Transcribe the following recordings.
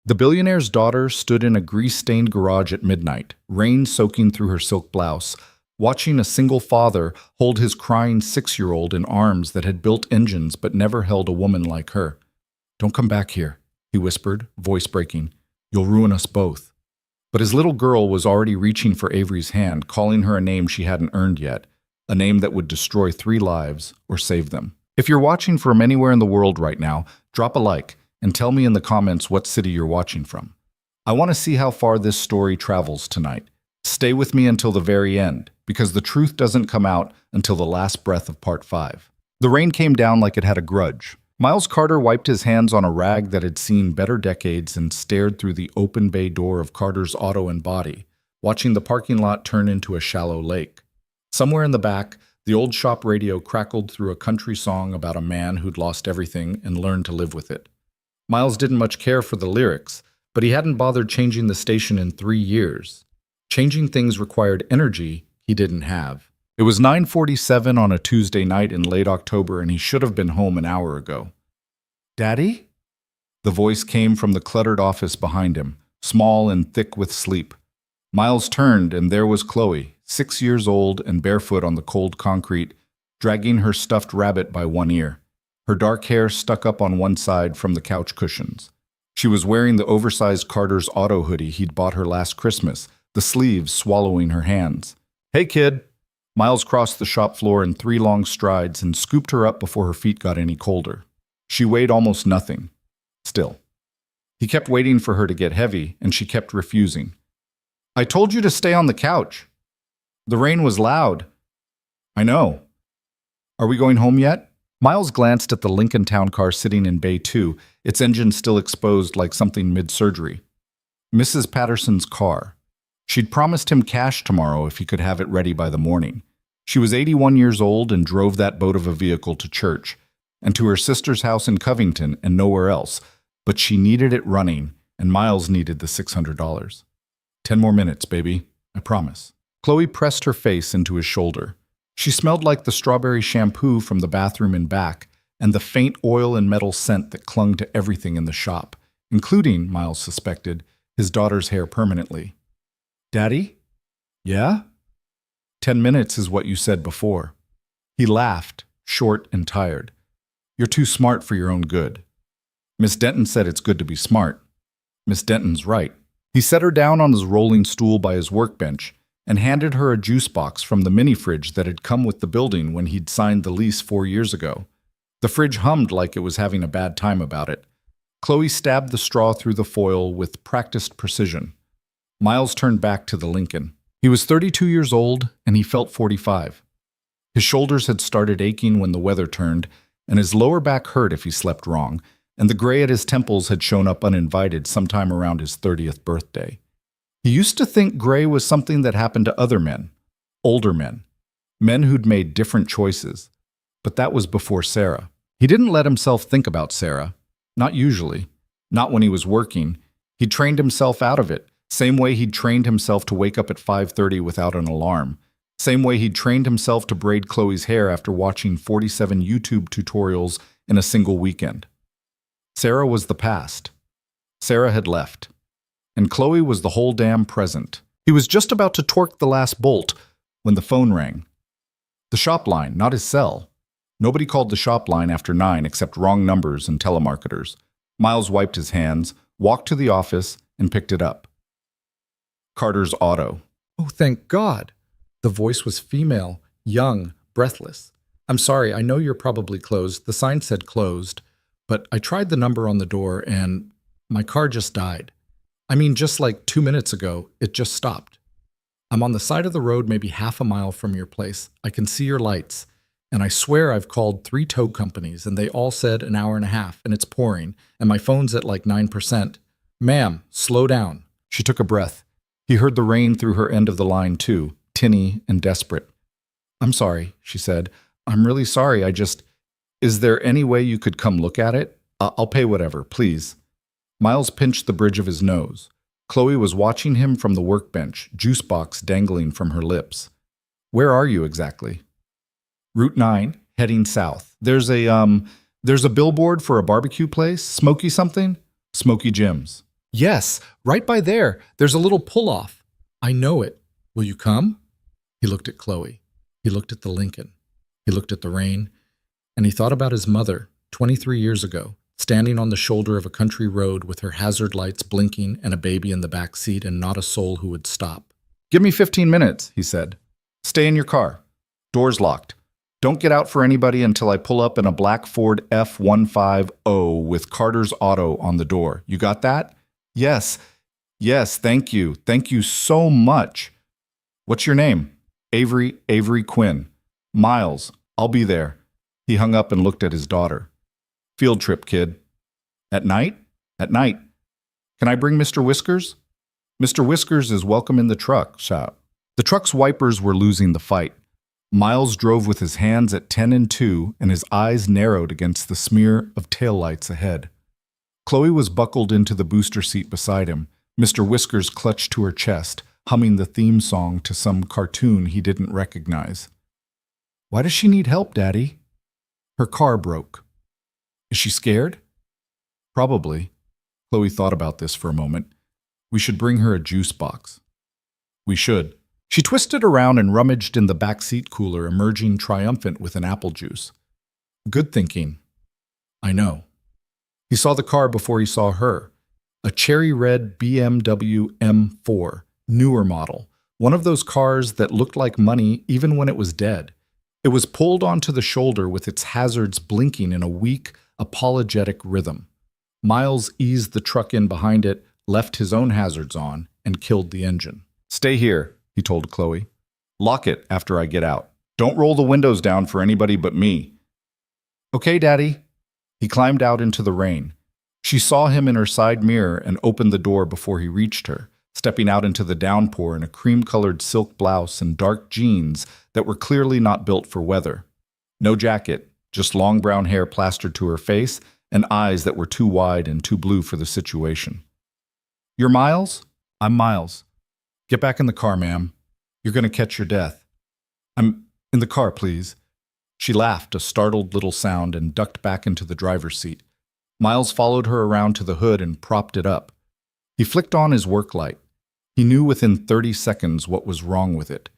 The billionaire's daughter stood in a grease-stained garage at midnight, rain soaking through her silk blouse, watching a single father hold his crying 6-year-old in arms that had built engines but never held a woman like her. "Don't come back here," he whispered, voice breaking. "You'll ruin us both." But his little girl was already reaching for Avery's hand, calling her a name she hadn't earned yet, a name that would destroy 3 lives or save them. If you're watching from anywhere in the world right now, drop a like and tell me in the comments what city you're watching from. I want to see how far this story travels tonight. Stay with me until the very end, because the truth doesn't come out until the last breath of part 5. The rain came down like it had a grudge. Miles Carter wiped his hands on a rag that had seen better decades and stared through the open bay door of Carter's auto and body, watching the parking lot turn into a shallow lake. Somewhere in the back, the old shop radio crackled through a country song about a man who'd lost everything and learned to live with it. Miles didn't much care for the lyrics, but he hadn't bothered changing the station in 3 years. Changing things required energy he didn't have. It was 9:47 on a Tuesday night in late October, and he should have been home an hour ago. "Daddy?" The voice came from the cluttered office behind him, small and thick with sleep. Miles turned, and there was Chloe, 6 years old and barefoot on the cold concrete, dragging her stuffed rabbit by one ear. Her dark hair stuck up on one side from the couch cushions. She was wearing the oversized Carter's auto hoodie he'd bought her last Christmas, the sleeves swallowing her hands. "Hey, kid!" Miles crossed the shop floor in 3 long strides and scooped her up before her feet got any colder. She weighed almost nothing. Still. He kept waiting for her to get heavy, and she kept refusing. "I told you to stay on the couch." "The rain was loud." "I know." "Are we going home yet?" Miles glanced at the Lincoln Town car sitting in Bay 2, its engine still exposed like something mid-surgery. Mrs. Patterson's car. She'd promised him cash tomorrow if he could have it ready by the morning. She was 81 years old and drove that boat of a vehicle to church, and to her sister's house in Covington and nowhere else, but she needed it running, and Miles needed the $600. 10 more minutes, baby. I promise." Chloe pressed her face into his shoulder. She smelled like the strawberry shampoo from the bathroom in back and the faint oil and metal scent that clung to everything in the shop, including, Miles suspected, his daughter's hair permanently. "Daddy?" "Yeah?" 10 minutes is what you said before." He laughed, short and tired. "You're too smart for your own good." "Miss Denton said it's good to be smart." "Miss Denton's right." He set her down on his rolling stool by his workbench and handed her a juice box from the mini-fridge that had come with the building when he'd signed the lease 4 years ago. The fridge hummed like it was having a bad time about it. Chloe stabbed the straw through the foil with practiced precision. Miles turned back to the Lincoln. He was 32 years old, and he felt 45. His shoulders had started aching when the weather turned, and his lower back hurt if he slept wrong, and the gray at his temples had shown up uninvited sometime around his 30th birthday. He used to think gray was something that happened to other men, older men who'd made different choices. But that was before Sarah. He didn't let himself think about Sarah. Not usually. Not when he was working. He'd trained himself out of it, same way he'd trained himself to wake up at 5:30 without an alarm. Same way he'd trained himself to braid Chloe's hair after watching 47 YouTube tutorials in a single weekend. Sarah was the past. Sarah had left. And Chloe was the whole damn present. He was just about to torque the last bolt when the phone rang. The shop line, not his cell. Nobody called the shop line after 9 except wrong numbers and telemarketers. Miles wiped his hands, walked to the office, and picked it up. Carter's auto. "Oh, thank God." The voice was female, young, breathless. "I'm sorry, I know you're probably closed. The sign said closed, but I tried the number on the door and my car just died. I mean, just like 2 minutes ago, it just stopped. I'm on the side of the road maybe half a mile from your place. I can see your lights. And I swear I've called 3 tow companies and they all said an hour and a half and it's pouring and my phone's at like 9%. Ma'am, slow down." She took a breath. He heard the rain through her end of the line too, tinny and desperate. "I'm sorry," she said. "I'm really sorry. Is there any way you could come look at it? I'll pay whatever, please." Miles pinched the bridge of his nose. Chloe was watching him from the workbench, juice box dangling from her lips. "Where are you exactly?" "Route 9, heading south. There's a billboard for a barbecue place, Smoky something?" "Smoky Jim's." Yes, right by there. There's a little pull-off. I know it. Will you come? He looked at Chloe. He looked at the Lincoln. He looked at the rain. And he thought about his mother, 23 years ago, standing on the shoulder of a country road with her hazard lights blinking and a baby in the back seat and not a soul who would stop. Give me 15 minutes, he said. Stay in your car. Door's locked. Don't get out for anybody until I pull up in a black Ford F-150 with Carter's Auto on the door. You got that? Yes. Yes, thank you. Thank you so much. What's your name? Avery Quinn. Miles. I'll be there. He hung up and looked at his daughter. Field trip, kid. At night? At night. Can I bring Mr. Whiskers? Mr. Whiskers is welcome in the truck, shout. The truck's wipers were losing the fight. Miles drove with his hands at 10 and 2 and his eyes narrowed against the smear of taillights ahead. Chloe was buckled into the booster seat beside him. Mr. Whiskers clutched to her chest, humming the theme song to some cartoon he didn't recognize. Why does she need help, Daddy? Her car broke. Is she scared? Probably. Chloe thought about this for a moment. We should bring her a juice box. We should. She twisted around and rummaged in the back seat cooler, emerging triumphant with an apple juice. Good thinking. I know. He saw the car before he saw her. A cherry red BMW M4, newer model. One of those cars that looked like money even when it was dead. It was pulled onto the shoulder with its hazards blinking in a weak, apologetic rhythm. Miles eased the truck in behind it, left his own hazards on, and killed the engine. Stay here, he told Chloe. Lock it after I get out. Don't roll the windows down for anybody but me. Okay, Daddy. He climbed out into the rain. She saw him in her side mirror and opened the door before he reached her, stepping out into the downpour in a cream-colored silk blouse and dark jeans that were clearly not built for weather. No jacket, just long brown hair plastered to her face and eyes that were too wide and too blue for the situation. You're Miles? I'm Miles. Get back in the car, ma'am. You're going to catch your death. I'm in the car, please. She laughed, a startled little sound, and ducked back into the driver's seat. Miles followed her around to the hood and propped it up. He flicked on his work light. He knew within 30 seconds what was wrong with it.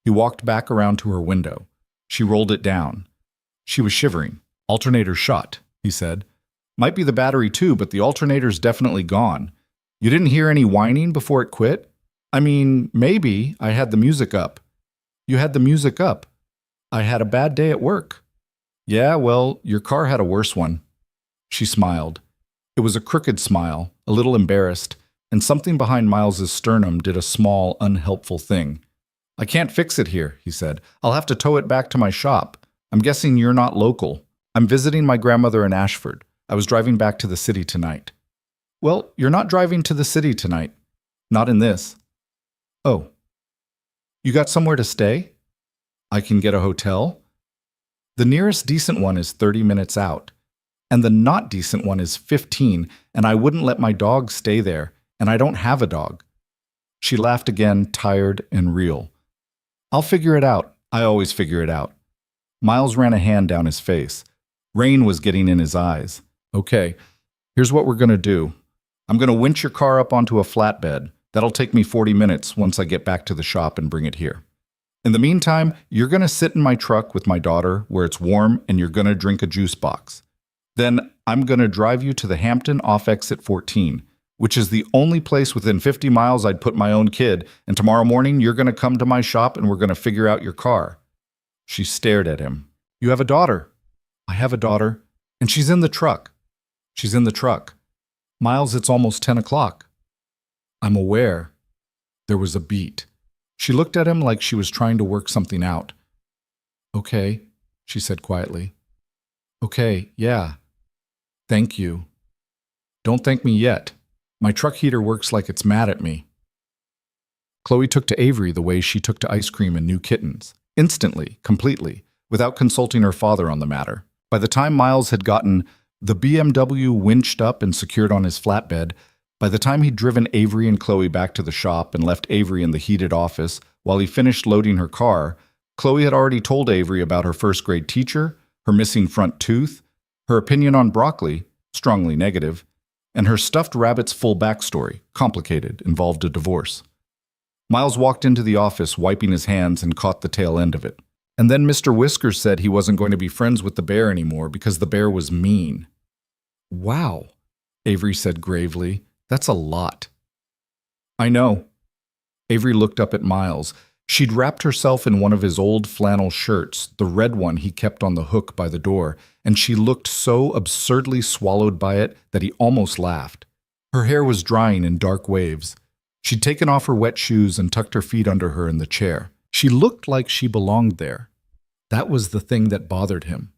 He walked back around to her window. She rolled it down. She was shivering. Alternator shot, he said. Might be the battery too, but the alternator's definitely gone. You didn't hear any whining before it quit? I mean, maybe I had the music up. You had the music up. I had a bad day at work. Yeah, well, your car had a worse one. She smiled. It was a crooked smile, a little embarrassed, and something behind Miles's sternum did a small, unhelpful thing. I can't fix it here, he said. I'll have to tow it back to my shop. I'm guessing you're not local. I'm visiting my grandmother in Ashford. I was driving back to the city tonight. Well, you're not driving to the city tonight. Not in this. Oh. You got somewhere to stay? I can get a hotel? The nearest decent one is 30 minutes out, and the not decent one is 15, and I wouldn't let my dog stay there, and I don't have a dog. She laughed again, tired and real. I'll figure it out. I always figure it out. Miles ran a hand down his face. Rain was getting in his eyes. Okay, here's what we're going to do. I'm going to winch your car up onto a flatbed. That'll take me 40 minutes once I get back to the shop and bring it here. In the meantime, you're going to sit in my truck with my daughter where it's warm and you're going to drink a juice box. Then I'm going to drive you to the Hampton off exit 14, which is the only place within 50 miles I'd put my own kid, and tomorrow morning you're going to come to my shop and we're going to figure out your car. She stared at him. You have a daughter. I have a daughter, and she's in the truck. She's in the truck. Miles, it's almost 10 o'clock. I'm aware. There was a beat. She looked at him like she was trying to work something out. Okay, she said quietly. Okay, yeah. Thank you. Don't thank me yet. My truck heater works like it's mad at me. Chloe took to Avery the way she took to ice cream and new kittens. Instantly, completely, without consulting her father on the matter. By the time Miles had gotten the BMW winched up and secured on his flatbed, by the time he'd driven Avery and Chloe back to the shop and left Avery in the heated office while he finished loading her car, Chloe had already told Avery about her first-grade teacher, her missing front tooth, her opinion on broccoli, strongly negative, And her stuffed rabbit's full backstory, complicated, involved a divorce. Miles walked into the office, wiping his hands, and caught the tail end of it. And then Mr. Whiskers said he wasn't going to be friends with the bear anymore because the bear was mean. Wow, Avery said gravely. That's a lot. I know. Avery looked up at Miles. She'd wrapped herself in one of his old flannel shirts, the red one he kept on the hook by the door, and she looked so absurdly swallowed by it that he almost laughed. Her hair was drying in dark waves. She'd taken off her wet shoes and tucked her feet under her in the chair. She looked like she belonged there. That was the thing that bothered him.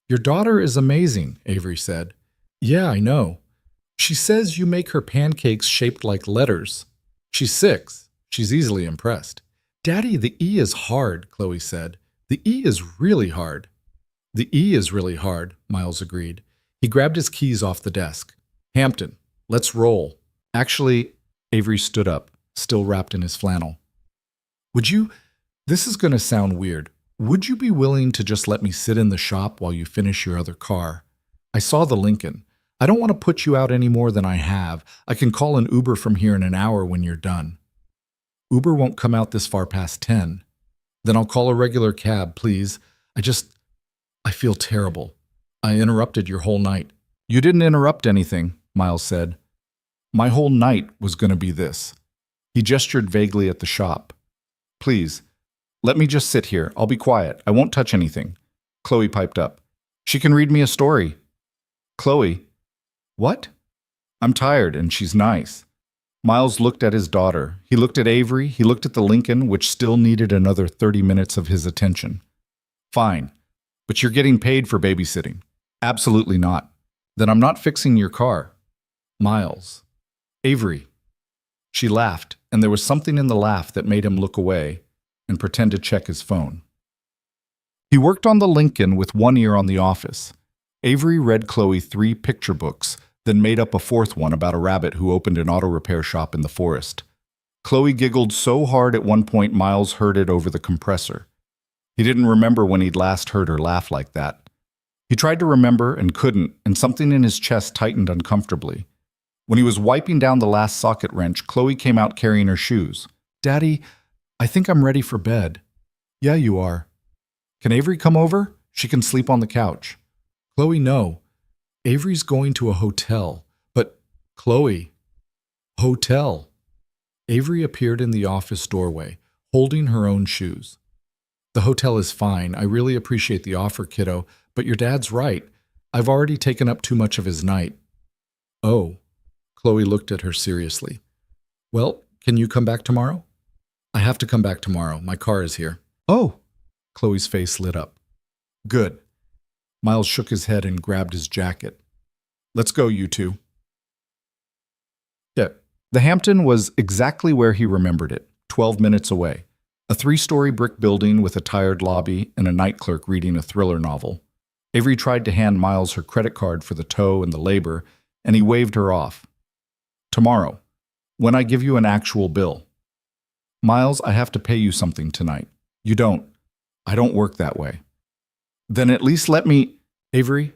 Your daughter is amazing, Avery said. Yeah, I know. She says you make her pancakes shaped like letters. She's 6. She's easily impressed. Daddy, the E is hard, Chloe said. The E is really hard. The E is really hard, Miles agreed. He grabbed his keys off the desk. Hampton, let's roll. Actually, Avery stood up, still wrapped in his flannel. This is going to sound weird. Would you be willing to just let me sit in the shop while you finish your other car? I saw the Lincoln. I don't want to put you out any more than I have. I can call an Uber from here in an hour when you're done. Uber won't come out this far past 10. Then I'll call a regular cab, please. I feel terrible. I interrupted your whole night. You didn't interrupt anything, Miles said. My whole night was going to be this. He gestured vaguely at the shop. Please, let me just sit here. I'll be quiet. I won't touch anything. Chloe piped up. She can read me a story. Chloe. What? I'm tired, and she's nice. Miles looked at his daughter. He looked at Avery. He looked at the Lincoln, which still needed another 30 minutes of his attention. Fine, but you're getting paid for babysitting. Absolutely not. Then I'm not fixing your car. Miles. Avery. She laughed, and there was something in the laugh that made him look away and pretend to check his phone. He worked on the Lincoln with one ear on the office. Avery read Chloe 3 picture books, then made up a 4th one about a rabbit who opened an auto repair shop in the forest. Chloe giggled so hard at one point Miles heard it over the compressor. He didn't remember when he'd last heard her laugh like that. He tried to remember and couldn't, and something in his chest tightened uncomfortably. When he was wiping down the last socket wrench, Chloe came out carrying her shoes. Daddy, I think I'm ready for bed. Yeah, you are. Can Avery come over? She can sleep on the couch. Chloe, no. Avery's going to a hotel. But, Chloe, hotel. Avery appeared in the office doorway, holding her own shoes. The hotel is fine. I really appreciate the offer, kiddo, but your dad's right. I've already taken up too much of his night. Oh. Chloe looked at her seriously. Well, can you come back tomorrow? I have to come back tomorrow. My car is here. Oh. Chloe's face lit up. Good. Miles shook his head and grabbed his jacket. Let's go, you two. Yeah. The Hampton was exactly where he remembered it, 12 minutes away. A 3-story brick building with a tired lobby and a night clerk reading a thriller novel. Avery tried to hand Miles her credit card for the tow and the labor, and he waved her off. Tomorrow, when I give you an actual bill. Miles, I have to pay you something tonight. You don't. I don't work that way. Then at least let me... Avery?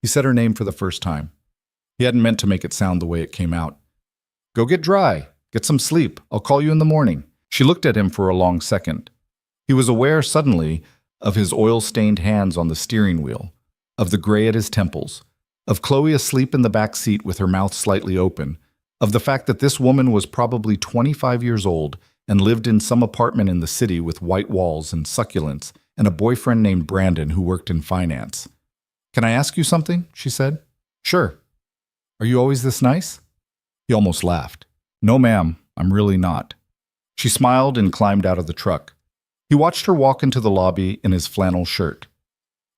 He said her name for the first time. He hadn't meant to make it sound the way it came out. Go get dry. Get some sleep. I'll call you in the morning. She looked at him for a long second. He was aware suddenly of his oil-stained hands on the steering wheel, of the gray at his temples, of Chloe asleep in the back seat with her mouth slightly open, of the fact that this woman was probably 25 years old and lived in some apartment in the city with white walls and succulents and a boyfriend named Brandon who worked in finance. Can I ask you something? She said. Sure. Are you always this nice? He almost laughed. No, ma'am, I'm really not. She smiled and climbed out of the truck. He watched her walk into the lobby in his flannel shirt.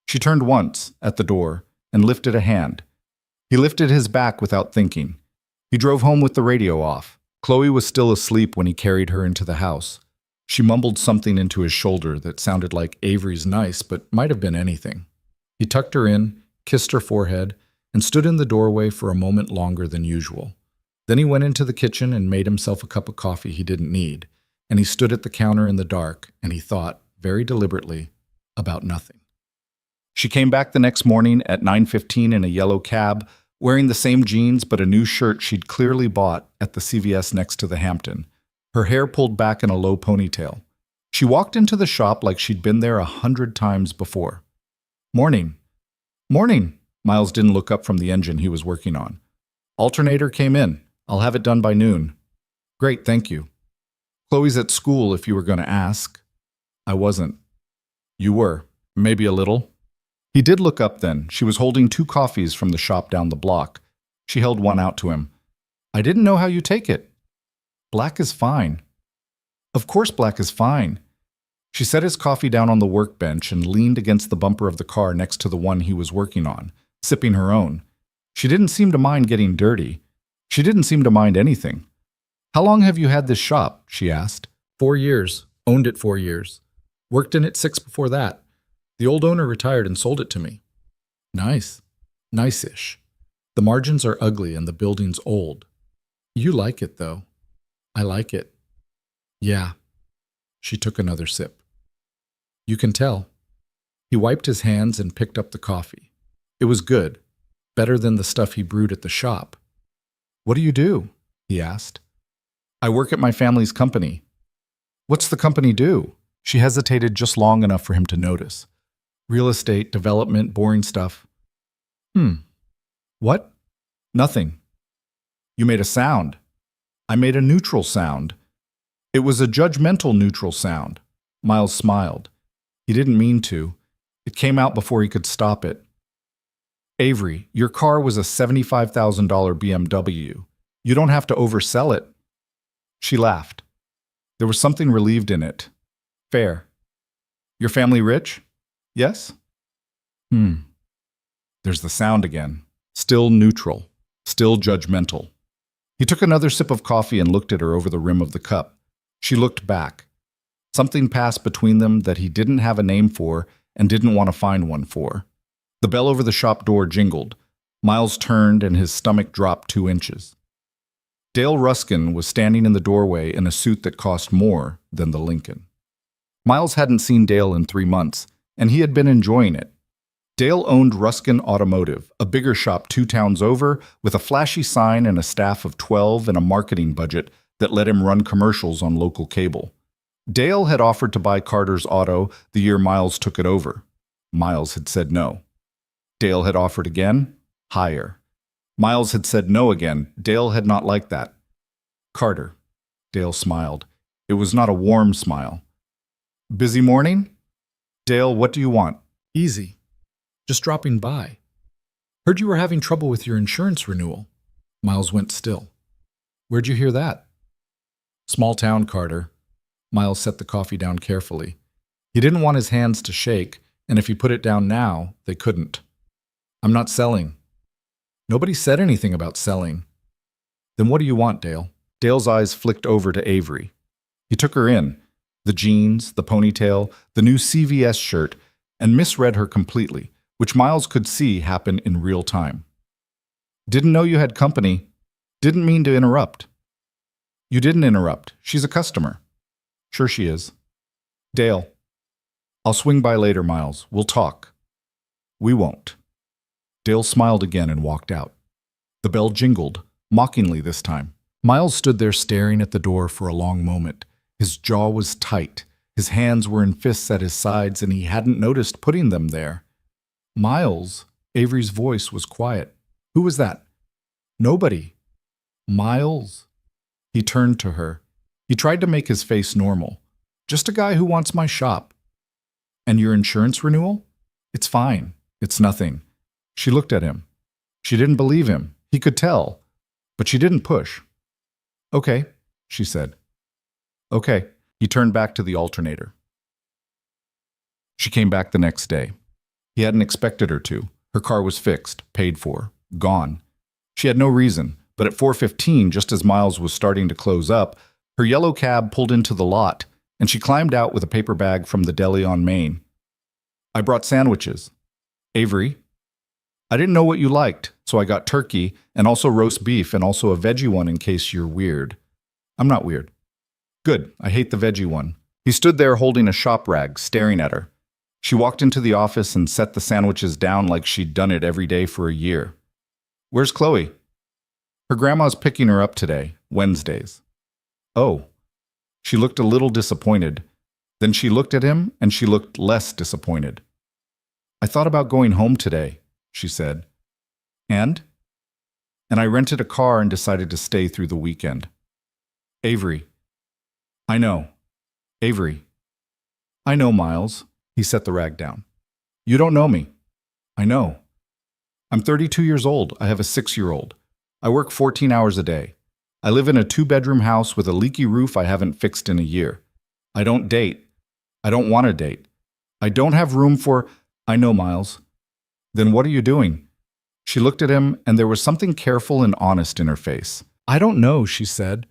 She turned once at the door and lifted a hand. He lifted his back without thinking. He drove home with the radio off. Chloe was still asleep when he carried her into the house. She mumbled something into his shoulder that sounded like Avery's nice, but might have been anything. He tucked her in, kissed her forehead, and stood in the doorway for a moment longer than usual. Then he went into the kitchen and made himself a cup of coffee he didn't need, and he stood at the counter in the dark, and he thought, very deliberately, about nothing. She came back the next morning at 9:15 in a yellow cab wearing the same jeans but a new shirt she'd clearly bought at the CVS next to the Hampton, her hair pulled back in a low ponytail. She walked into the shop like she'd been there 100 times before. "Morning." "Morning." Miles didn't look up from the engine he was working on. "Alternator came in. I'll have it done by noon." "Great, thank you." "Chloe's at school if you were going to ask." "I wasn't." "You were. Maybe a little." He did look up then. She was holding 2 coffees from the shop down the block. She held one out to him. "I didn't know how you take it." "Black is fine." "Of course black is fine." She set his coffee down on the workbench and leaned against the bumper of the car next to the one he was working on, sipping her own. She didn't seem to mind getting dirty. She didn't seem to mind anything. "How long have you had this shop?" she asked. 4 years. Owned it 4 years. Worked in it 6 before that. The old owner retired and sold it to me." "Nice. Nice-ish. The margins are ugly and the building's old. You like it, though." "I like it." "Yeah." She took another sip. "You can tell." He wiped his hands and picked up the coffee. It was good. Better than the stuff he brewed at the shop. "What do you do?" he asked. "I work at my family's company." "What's the company do?" She hesitated just long enough for him to notice. "Real estate, development, boring stuff." "What?" "Nothing." "You made a sound." "I made a neutral sound." It was a judgmental neutral sound. Miles smiled. He didn't mean to. It came out before he could stop it. "Avery, your car was a $75,000 BMW. You don't have to oversell it." She laughed. There was something relieved in it. "Fair." "Your family rich?" "Yes." There's the sound again. Still neutral. Still judgmental. He took another sip of coffee and looked at her over the rim of the cup. She looked back. Something passed between them that he didn't have a name for and didn't want to find one for. The bell over the shop door jingled. Miles turned and his stomach dropped 2 inches. Dale Ruskin was standing in the doorway in a suit that cost more than the Lincoln. Miles hadn't seen Dale in 3 months, and he had been enjoying it. Dale owned Ruskin Automotive, a bigger shop 2 towns over, with a flashy sign and a staff of 12 and a marketing budget that let him run commercials on local cable. Dale had offered to buy Carter's auto the year Miles took it over. Miles had said no. Dale had offered again, higher. Miles had said no again. Dale had not liked that. "Carter." Dale smiled. It was not a warm smile. "Busy morning?" "Dale, what do you want?" "Easy. Just dropping by. Heard you were having trouble with your insurance renewal." Miles went still. "Where'd you hear that?" "Small town, Carter." Miles set the coffee down carefully. He didn't want his hands to shake, and if he put it down now, they couldn't. "I'm not selling." "Nobody said anything about selling." "Then what do you want, Dale?" Dale's eyes flicked over to Avery. He took her in, the jeans, the ponytail, the new CVS shirt, and misread her completely, which Miles could see happen in real time. "Didn't know you had company. Didn't mean to interrupt." "You didn't interrupt. She's a customer." "Sure she is." "Dale." "I'll swing by later, Miles. We'll talk." "We won't." Dale smiled again and walked out. The bell jingled, mockingly this time. Miles stood there staring at the door for a long moment. His jaw was tight. His hands were in fists at his sides, and he hadn't noticed putting them there. "Miles." Avery's voice was quiet. "Who was that?" "Nobody." "Miles." He turned to her. He tried to make his face normal. "Just a guy who wants my shop." "And your insurance renewal?" "It's fine. It's nothing." She looked at him. She didn't believe him. He could tell. But she didn't push. "Okay," she said. "Okay." He turned back to the alternator. She came back the next day. He hadn't expected her to. Her car was fixed, paid for, gone. She had no reason, but at 4:15, just as Miles was starting to close up, her yellow cab pulled into the lot, and she climbed out with a paper bag from the deli on Main. "I brought sandwiches." "Avery?" "I didn't know what you liked, so I got turkey, and also roast beef, and also a veggie one in case you're weird." "I'm not weird." "Good, I hate the veggie one." He stood there holding a shop rag, staring at her. She walked into the office and set the sandwiches down like she'd done it every day for a year. Where's Chloe? Her grandma's picking her up today, Wednesdays. Oh. She looked a little disappointed. Then she looked at him, and she looked less disappointed. I thought about going home today, she said. And? And I rented a car and decided to stay through the weekend. Avery. I know. Avery. I know, Miles. He set the rag down. You don't know me. I know. I'm 32 years old. I have a 6-year-old. I work 14 hours a day. I live in a 2-bedroom house with a leaky roof I haven't fixed in a year. I don't date. I don't want to date. I don't have room for... I know, Miles. Then what are you doing? She looked at him, and there was something careful and honest in her face. I don't know, she said.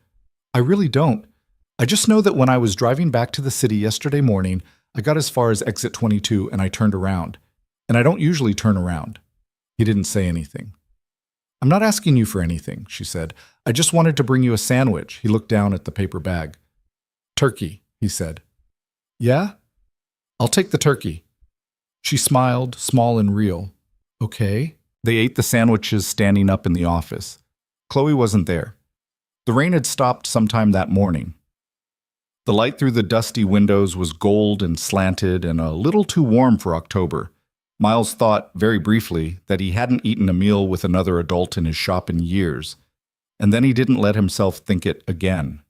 I really don't. I just know that when I was driving back to the city yesterday morning, I got as far as exit 22 and I turned around. And I don't usually turn around. He didn't say anything. I'm not asking you for anything, she said. I just wanted to bring you a sandwich. He looked down at the paper bag. Turkey, he said. Yeah? I'll take the turkey. She smiled, small and real. Okay. They ate the sandwiches standing up in the office. Chloe wasn't there. The rain had stopped sometime that morning. The light through the dusty windows was gold and slanted and a little too warm for October. Miles thought, very briefly, that he hadn't eaten a meal with another adult in his shop in years, and then he didn't let himself think it again.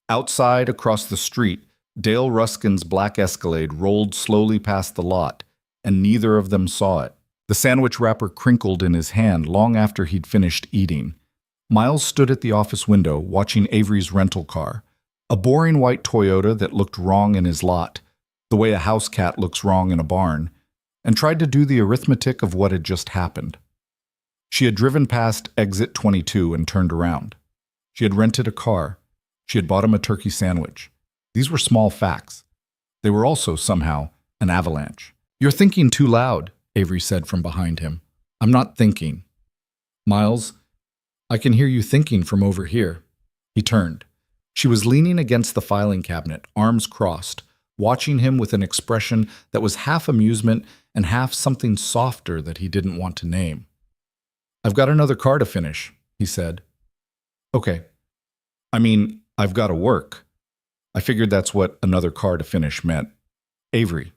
Outside, across the street, Dale Ruskin's black Escalade rolled slowly past the lot, and neither of them saw it. The sandwich wrapper crinkled in his hand long after he'd finished eating. Miles stood at the office window, watching Avery's rental car, a boring white Toyota that looked wrong in his lot, the way a house cat looks wrong in a barn, and tried to do the arithmetic of what had just happened. She had driven past exit 22 and turned around. She had rented a car. She had bought him a turkey sandwich. These were small facts. They were also, somehow, an avalanche. You're thinking too loud, Avery said from behind him. I'm not thinking. Miles, I can hear you thinking from over here. He turned. She was leaning against the filing cabinet, arms crossed, watching him with an expression that was half amusement and half something softer that he didn't want to name. I've got another car to finish, he said. Okay. I mean, I've got to work. I figured that's what another car to finish meant. Avery,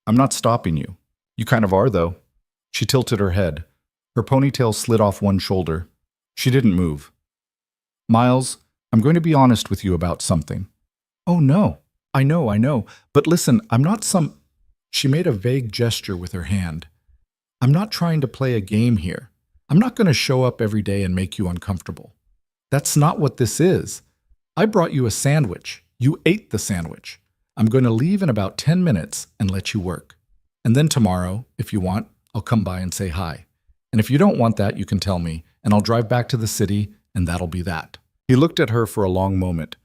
I'm not stopping you. You kind of are, though. She tilted her head. Her ponytail slid off one shoulder. She didn't move. Miles, I'm going to be honest with you about something. Oh, no. I know. But listen, I'm not some... She made a vague gesture with her hand. I'm not trying to play a game here. I'm not going to show up every day and make you uncomfortable. That's not what this is. I brought you a sandwich. You ate the sandwich. I'm going to leave in about 10 minutes and let you work. And then tomorrow, if you want, I'll come by and say hi. And if you don't want that, you can tell me, and I'll drive back to the city, and that'll be that. He looked at her for a long moment.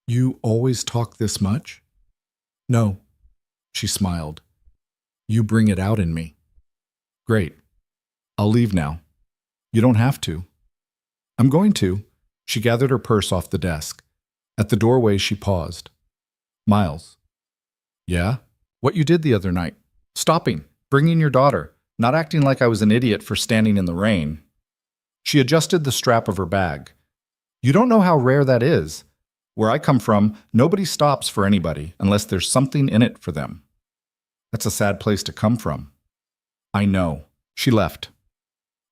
You always talk this much? No. She smiled. You bring it out in me. Great. I'll leave now. You don't have to. I'm going to. She gathered her purse off the desk. At the doorway, she paused. Miles. Yeah? What you did the other night. Stopping. Bringing your daughter. Not acting like I was an idiot for standing in the rain. She adjusted the strap of her bag. You don't know how rare that is. Where I come from, nobody stops for anybody unless there's something in it for them. That's a sad place to come from. I know. She left.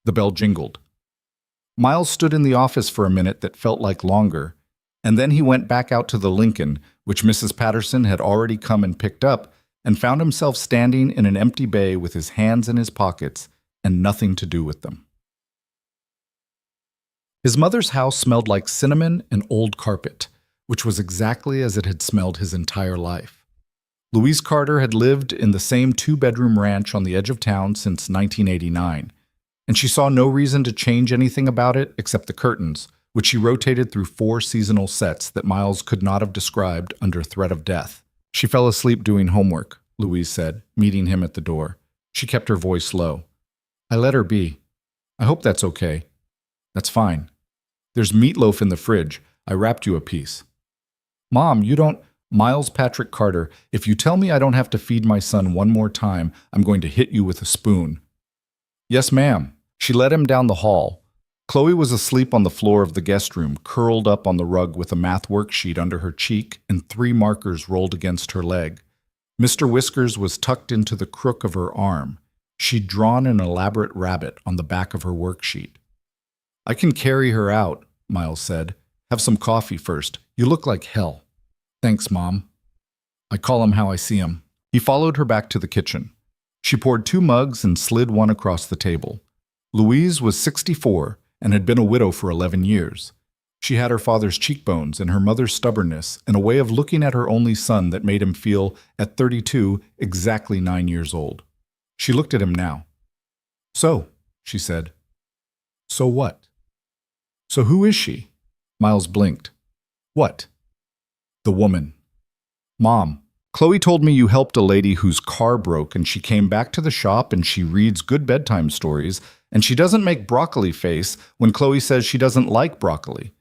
The bell jingled. Miles stood in the office for a minute that felt like longer, and then he went back out to the Lincoln, which Mrs. Patterson had already come and picked up, and found himself standing in an empty bay with his hands in his pockets and nothing to do with them. His mother's house smelled like cinnamon and old carpet, which was exactly as it had smelled his entire life. Louise Carter had lived in the same 2-bedroom ranch on the edge of town since 1989, and she saw no reason to change anything about it except the curtains, which she rotated through 4 seasonal sets that Miles could not have described under threat of death. She fell asleep doing homework, Louise said, meeting him at the door. She kept her voice low. I let her be. I hope that's okay. That's fine. There's meatloaf in the fridge. I wrapped you a piece. Mom, you don't... Miles Patrick Carter, if you tell me I don't have to feed my son one more time, I'm going to hit you with a spoon. Yes, ma'am. She led him down the hall. Chloe was asleep on the floor of the guest room, curled up on the rug with a math worksheet under her cheek and 3 markers rolled against her leg. Mr. Whiskers was tucked into the crook of her arm. She'd drawn an elaborate rabbit on the back of her worksheet. "I can carry her out," Miles said. "Have some coffee first. You look like hell." "Thanks, Mom." "I call him how I see him." He followed her back to the kitchen. She poured 2 mugs and slid one across the table. Louise was 64 and had been a widow for 11 years. She had her father's cheekbones and her mother's stubbornness and a way of looking at her only son that made him feel, at 32, exactly 9 years old. She looked at him now. "So," she said. "So what?" "So who is she?" Miles blinked. "What?" "The woman." "Mom, Chloe told me you helped a lady whose car broke and she came back to the shop and she reads good bedtime stories and she doesn't make broccoli face when Chloe says she doesn't like broccoli."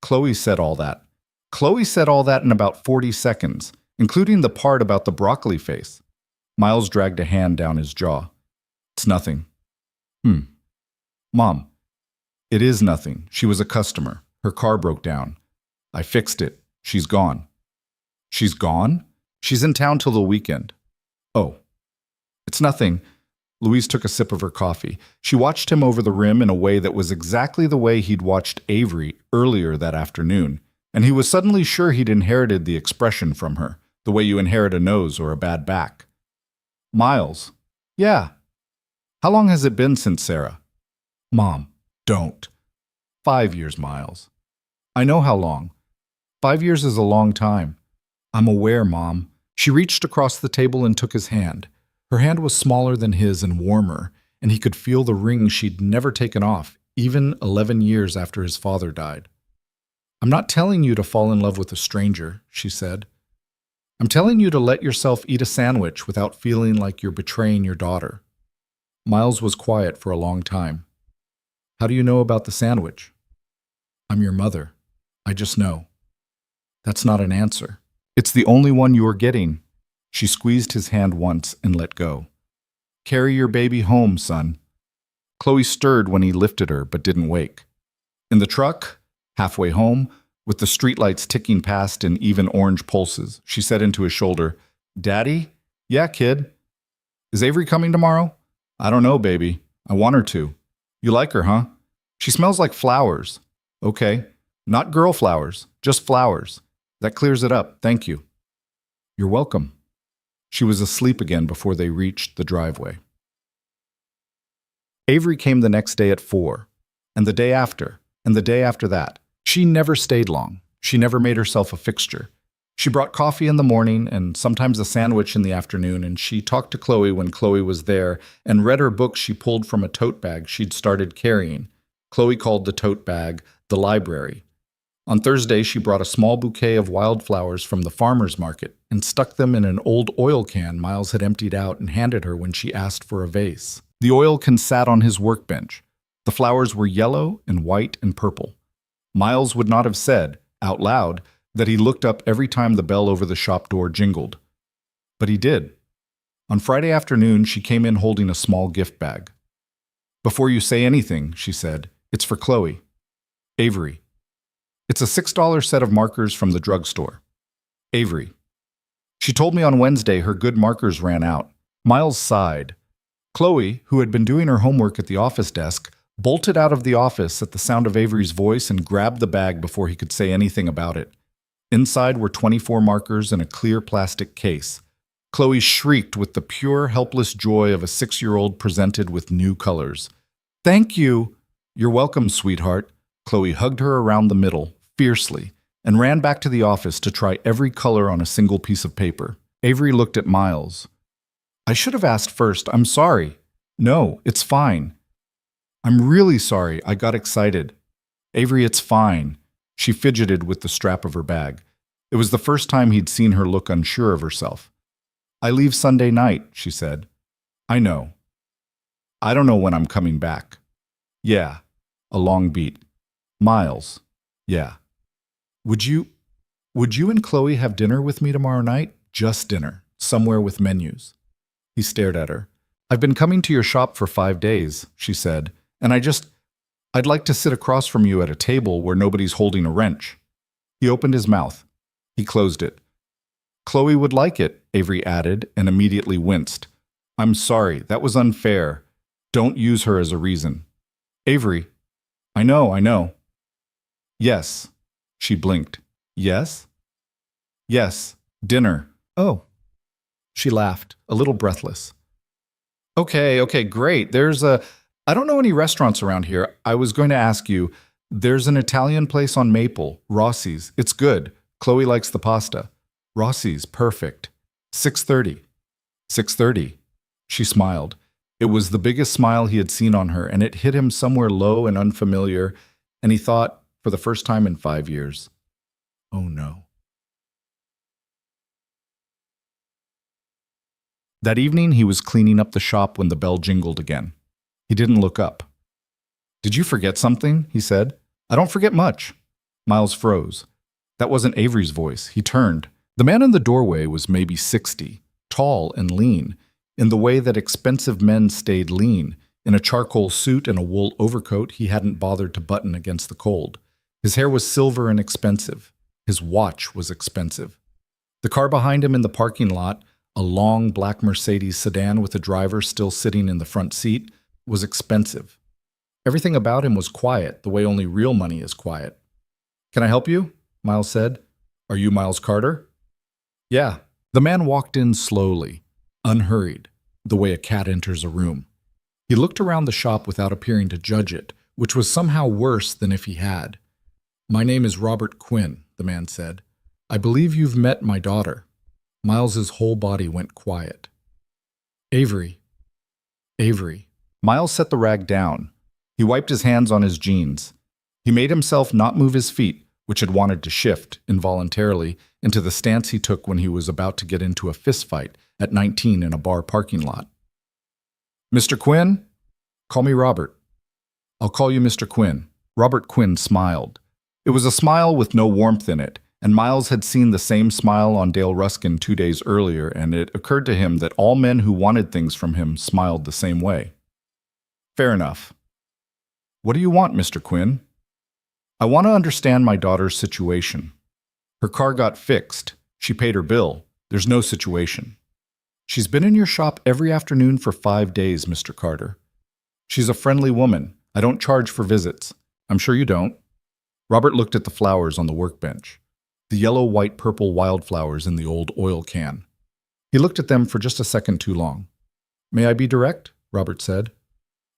Chloe said all that. Chloe said all that in about 40 seconds, including the part about the broccoli face. Miles dragged a hand down his jaw. "It's nothing." "Mom, it is nothing. She was a customer. Her car broke down. I fixed it. She's gone." "She's gone?" "She's in town till the weekend." "Oh." "It's nothing." Louise took a sip of her coffee. She watched him over the rim in a way that was exactly the way he'd watched Avery earlier that afternoon, and he was suddenly sure he'd inherited the expression from her, the way you inherit a nose or a bad back. "Miles." "Yeah." "How long has it been since Sarah?" "Mom, don't." 5 years, Miles." "I know how long. 5 years is a long time." "I'm aware, Mom." She reached across the table and took his hand. Her hand was smaller than his and warmer, and he could feel the ring she'd never taken off, even 11 years after his father died. "I'm not telling you to fall in love with a stranger," she said. "I'm telling you to let yourself eat a sandwich without feeling like you're betraying your daughter." Miles was quiet for a long time. "How do you know about the sandwich?" "I'm your mother. I just know." "That's not an answer." "It's the only one you're getting." She squeezed his hand once and let go. "Carry your baby home, son." Chloe stirred when he lifted her, but didn't wake. In the truck, halfway home, with the streetlights ticking past in even orange pulses, she said into his shoulder, "Daddy?" "Yeah, kid." "Is Avery coming tomorrow?" "I don't know, baby. I want her to." "You like her, huh?" "She smells like flowers." "Okay. Not girl flowers, just flowers. That clears it up, thank you." "You're welcome." She was asleep again before they reached the driveway. Avery came the next day at 4, and the day after, and the day after that. She never stayed long. She never made herself a fixture. She brought coffee in the morning and sometimes a sandwich in the afternoon, and she talked to Chloe when Chloe was there and read her book she pulled from a tote bag she'd started carrying. Chloe called the tote bag the library. On Thursday, she brought a small bouquet of wildflowers from the farmer's market and stuck them in an old oil can Miles had emptied out and handed her when she asked for a vase. The oil can sat on his workbench. The flowers were yellow and white and purple. Miles would not have said, out loud, that he looked up every time the bell over the shop door jingled. But he did. On Friday afternoon, she came in holding a small gift bag. "Before you say anything," she said, "it's for Chloe." "Avery." "It's a $6 set of markers from the drugstore." "Avery." "She told me on Wednesday her good markers ran out." Miles sighed. Chloe, who had been doing her homework at the office desk, bolted out of the office at the sound of Avery's voice and grabbed the bag before he could say anything about it. Inside were 24 markers in a clear plastic case. Chloe shrieked with the pure, helpless joy of a 6-year-old presented with new colors. "Thank you." "You're welcome, sweetheart." Chloe hugged her around the middle, fiercely, and ran back to the office to try every color on a single piece of paper. Avery looked at Miles. "I should have asked first. I'm sorry." "No, it's fine." "I'm really sorry. I got excited." "Avery, it's fine." She fidgeted with the strap of her bag. It was the first time he'd seen her look unsure of herself. "I leave Sunday night," she said. "I know." "I don't know when I'm coming back." "Yeah." A long beat. "Miles." "Yeah." Would you and Chloe have dinner with me tomorrow night? Just dinner, somewhere with menus." He stared at her. "I've been coming to your shop for 5 days," she said. And I'd like to sit across from you at a table where nobody's holding a wrench. He opened his mouth. He closed it. Chloe would like it, Avery added, and immediately winced. I'm sorry, that was unfair. Don't use her as a reason. Avery, I know. Yes. She blinked. Yes? Yes, dinner. Oh. She laughed, a little breathless. Okay, great. I don't know any restaurants around here. I was going to ask you, there's an Italian place on Maple, Rossi's. It's good. Chloe likes the pasta. Rossi's, perfect. 6:30. 6:30. She smiled. It was the biggest smile he had seen on her, and it hit him somewhere low and unfamiliar, and he thought, for the first time in 5 years, oh no. That evening, he was cleaning up the shop when the bell jingled again. He didn't look up. Did you forget something? He said. I don't forget much. Miles froze. That wasn't Avery's voice. He turned. The man in the doorway was maybe 60, tall and lean, in the way that expensive men stayed lean, in a charcoal suit and a wool overcoat he hadn't bothered to button against the cold. His hair was silver and expensive. His watch was expensive. The car behind him in the parking lot, a long black Mercedes sedan with a driver still sitting in the front seat, was expensive. Everything about him was quiet, the way only real money is quiet. Can I help you? Miles said. Are you Miles Carter? Yeah. The man walked in slowly, unhurried, the way a cat enters a room. He looked around the shop without appearing to judge it, which was somehow worse than if he had. My name is Robert Quinn, the man said. I believe you've met my daughter. Miles's whole body went quiet. Avery. Avery. Miles set the rag down. He wiped his hands on his jeans. He made himself not move his feet, which had wanted to shift, involuntarily, into the stance he took when he was about to get into a fist fight at 19 in a bar parking lot. Mr. Quinn? Call me Robert. I'll call you Mr. Quinn. Robert Quinn smiled. It was a smile with no warmth in it, and Miles had seen the same smile on Dale Ruskin 2 days earlier, and it occurred to him that all men who wanted things from him smiled the same way. Fair enough. What do you want, Mr. Quinn? I want to understand my daughter's situation. Her car got fixed. She paid her bill. There's no situation. She's been in your shop every afternoon for 5 days, Mr. Carter. She's a friendly woman. I don't charge for visits. I'm sure you don't. Robert looked at the flowers on the workbench, the yellow, white, purple wildflowers in the old oil can. He looked at them for just a second too long. May I be direct? Robert said.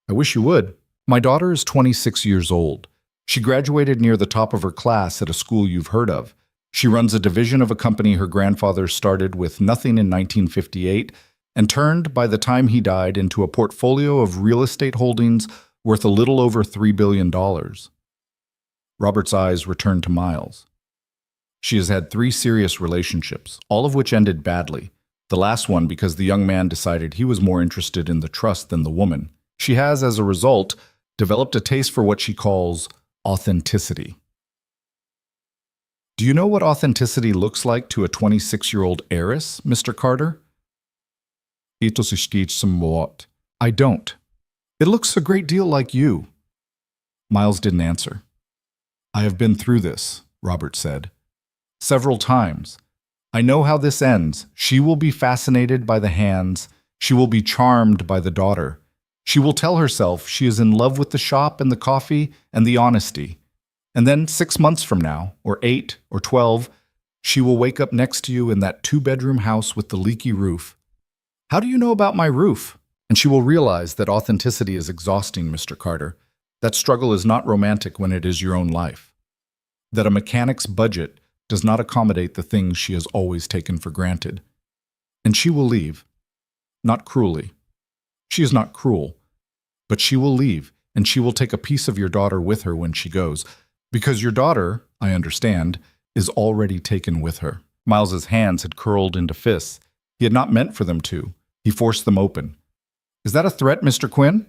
I wish you would. My daughter is 26 years old. She graduated near the top of her class at a school you've heard of. She runs a division of a company her grandfather started with nothing in 1958 and turned, by the time he died, into a portfolio of real estate holdings worth a little over $3 billion. Robert's eyes returned to Miles. She has had 3 serious relationships, all of which ended badly. The last one because the young man decided he was more interested in the trust than the woman. She has, as a result, developed a taste for what she calls authenticity. Do you know what authenticity looks like to a 26-year-old heiress, Mr. Carter? I don't. It looks a great deal like you. Miles didn't answer. I have been through this, Robert said. Several times. I know how this ends. She will be fascinated by the hands. She will be charmed by the daughter. She will tell herself she is in love with the shop and the coffee and the honesty. And then 6 months from now, or 8 or 12, she will wake up next to you in that 2-bedroom house with the leaky roof. How do you know about my roof? And she will realize that authenticity is exhausting, Mr. Carter. That struggle is not romantic when it is your own life. That a mechanic's budget does not accommodate the things she has always taken for granted. And she will leave. Not cruelly. She is not cruel. But she will leave, and she will take a piece of your daughter with her when she goes. Because your daughter, I understand, is already taken with her. Miles's hands had curled into fists. He had not meant for them to. He forced them open. Is that a threat, Mr. Quinn?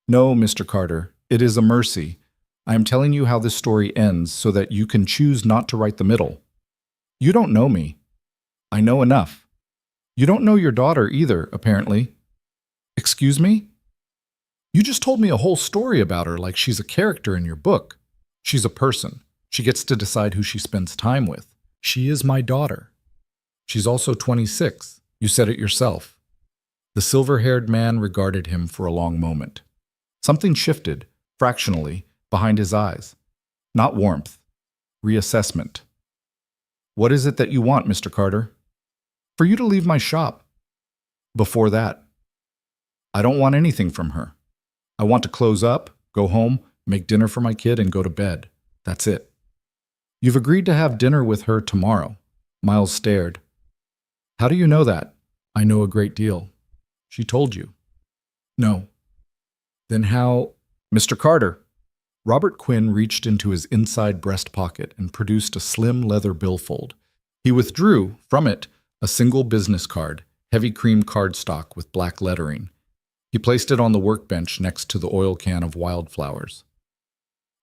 No, Mr. Carter. It is a mercy. I am telling you how this story ends so that you can choose not to write the middle. You don't know me. I know enough. You don't know your daughter either, apparently. Excuse me? You just told me a whole story about her like she's a character in your book. She's a person. She gets to decide who she spends time with. She is my daughter. She's also 26. You said it yourself. The silver-haired man regarded him for a long moment. Something shifted, fractionally, behind his eyes. Not warmth. Reassessment. What is it that you want, Mr. Carter? For you to leave my shop. Before that, I don't want anything from her. I want to close up, go home, make dinner for my kid, and go to bed. That's it. You've agreed to have dinner with her tomorrow. Miles stared. How do you know that? I know a great deal. She told you. No. Then how? Mr. Carter. Robert Quinn reached into his inside breast pocket and produced a slim leather billfold. He withdrew, from it, a single business card, heavy cream cardstock with black lettering. He placed it on the workbench next to the oil can of wildflowers.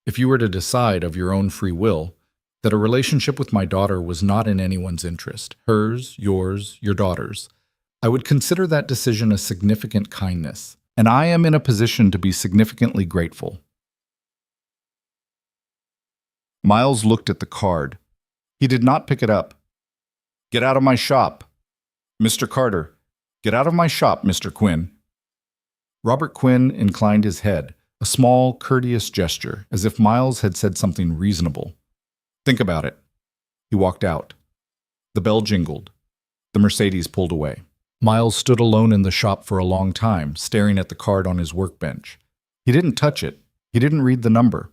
If you were to decide of your own free will that a relationship with my daughter was not in anyone's interest, hers, yours, your daughter's, I would consider that decision a significant kindness, and I am in a position to be significantly grateful. Miles looked at the card. He did not pick it up. Get out of my shop. Mr. Carter, get out of my shop, Mr. Quinn. Robert Quinn inclined his head, a small, courteous gesture, as if Miles had said something reasonable. Think about it. He walked out. The bell jingled. The Mercedes pulled away. Miles stood alone in the shop for a long time, staring at the card on his workbench. He didn't touch it. He didn't read the number.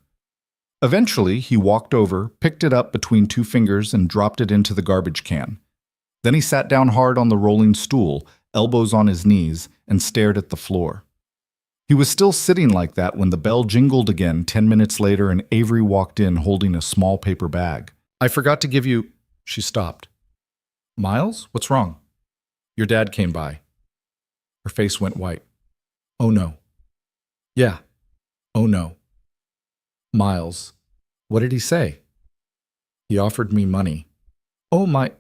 Eventually, he walked over, picked it up between two fingers, and dropped it into the garbage can. Then he sat down hard on the rolling stool, elbows on his knees, and stared at the floor. He was still sitting like that when the bell jingled again 10 minutes later and Avery walked in holding a small paper bag. I forgot to give you... She stopped. Miles, what's wrong? Your dad came by. Her face went white. Oh no. Yeah. Oh no. Miles, what did he say? He offered me money. Oh my...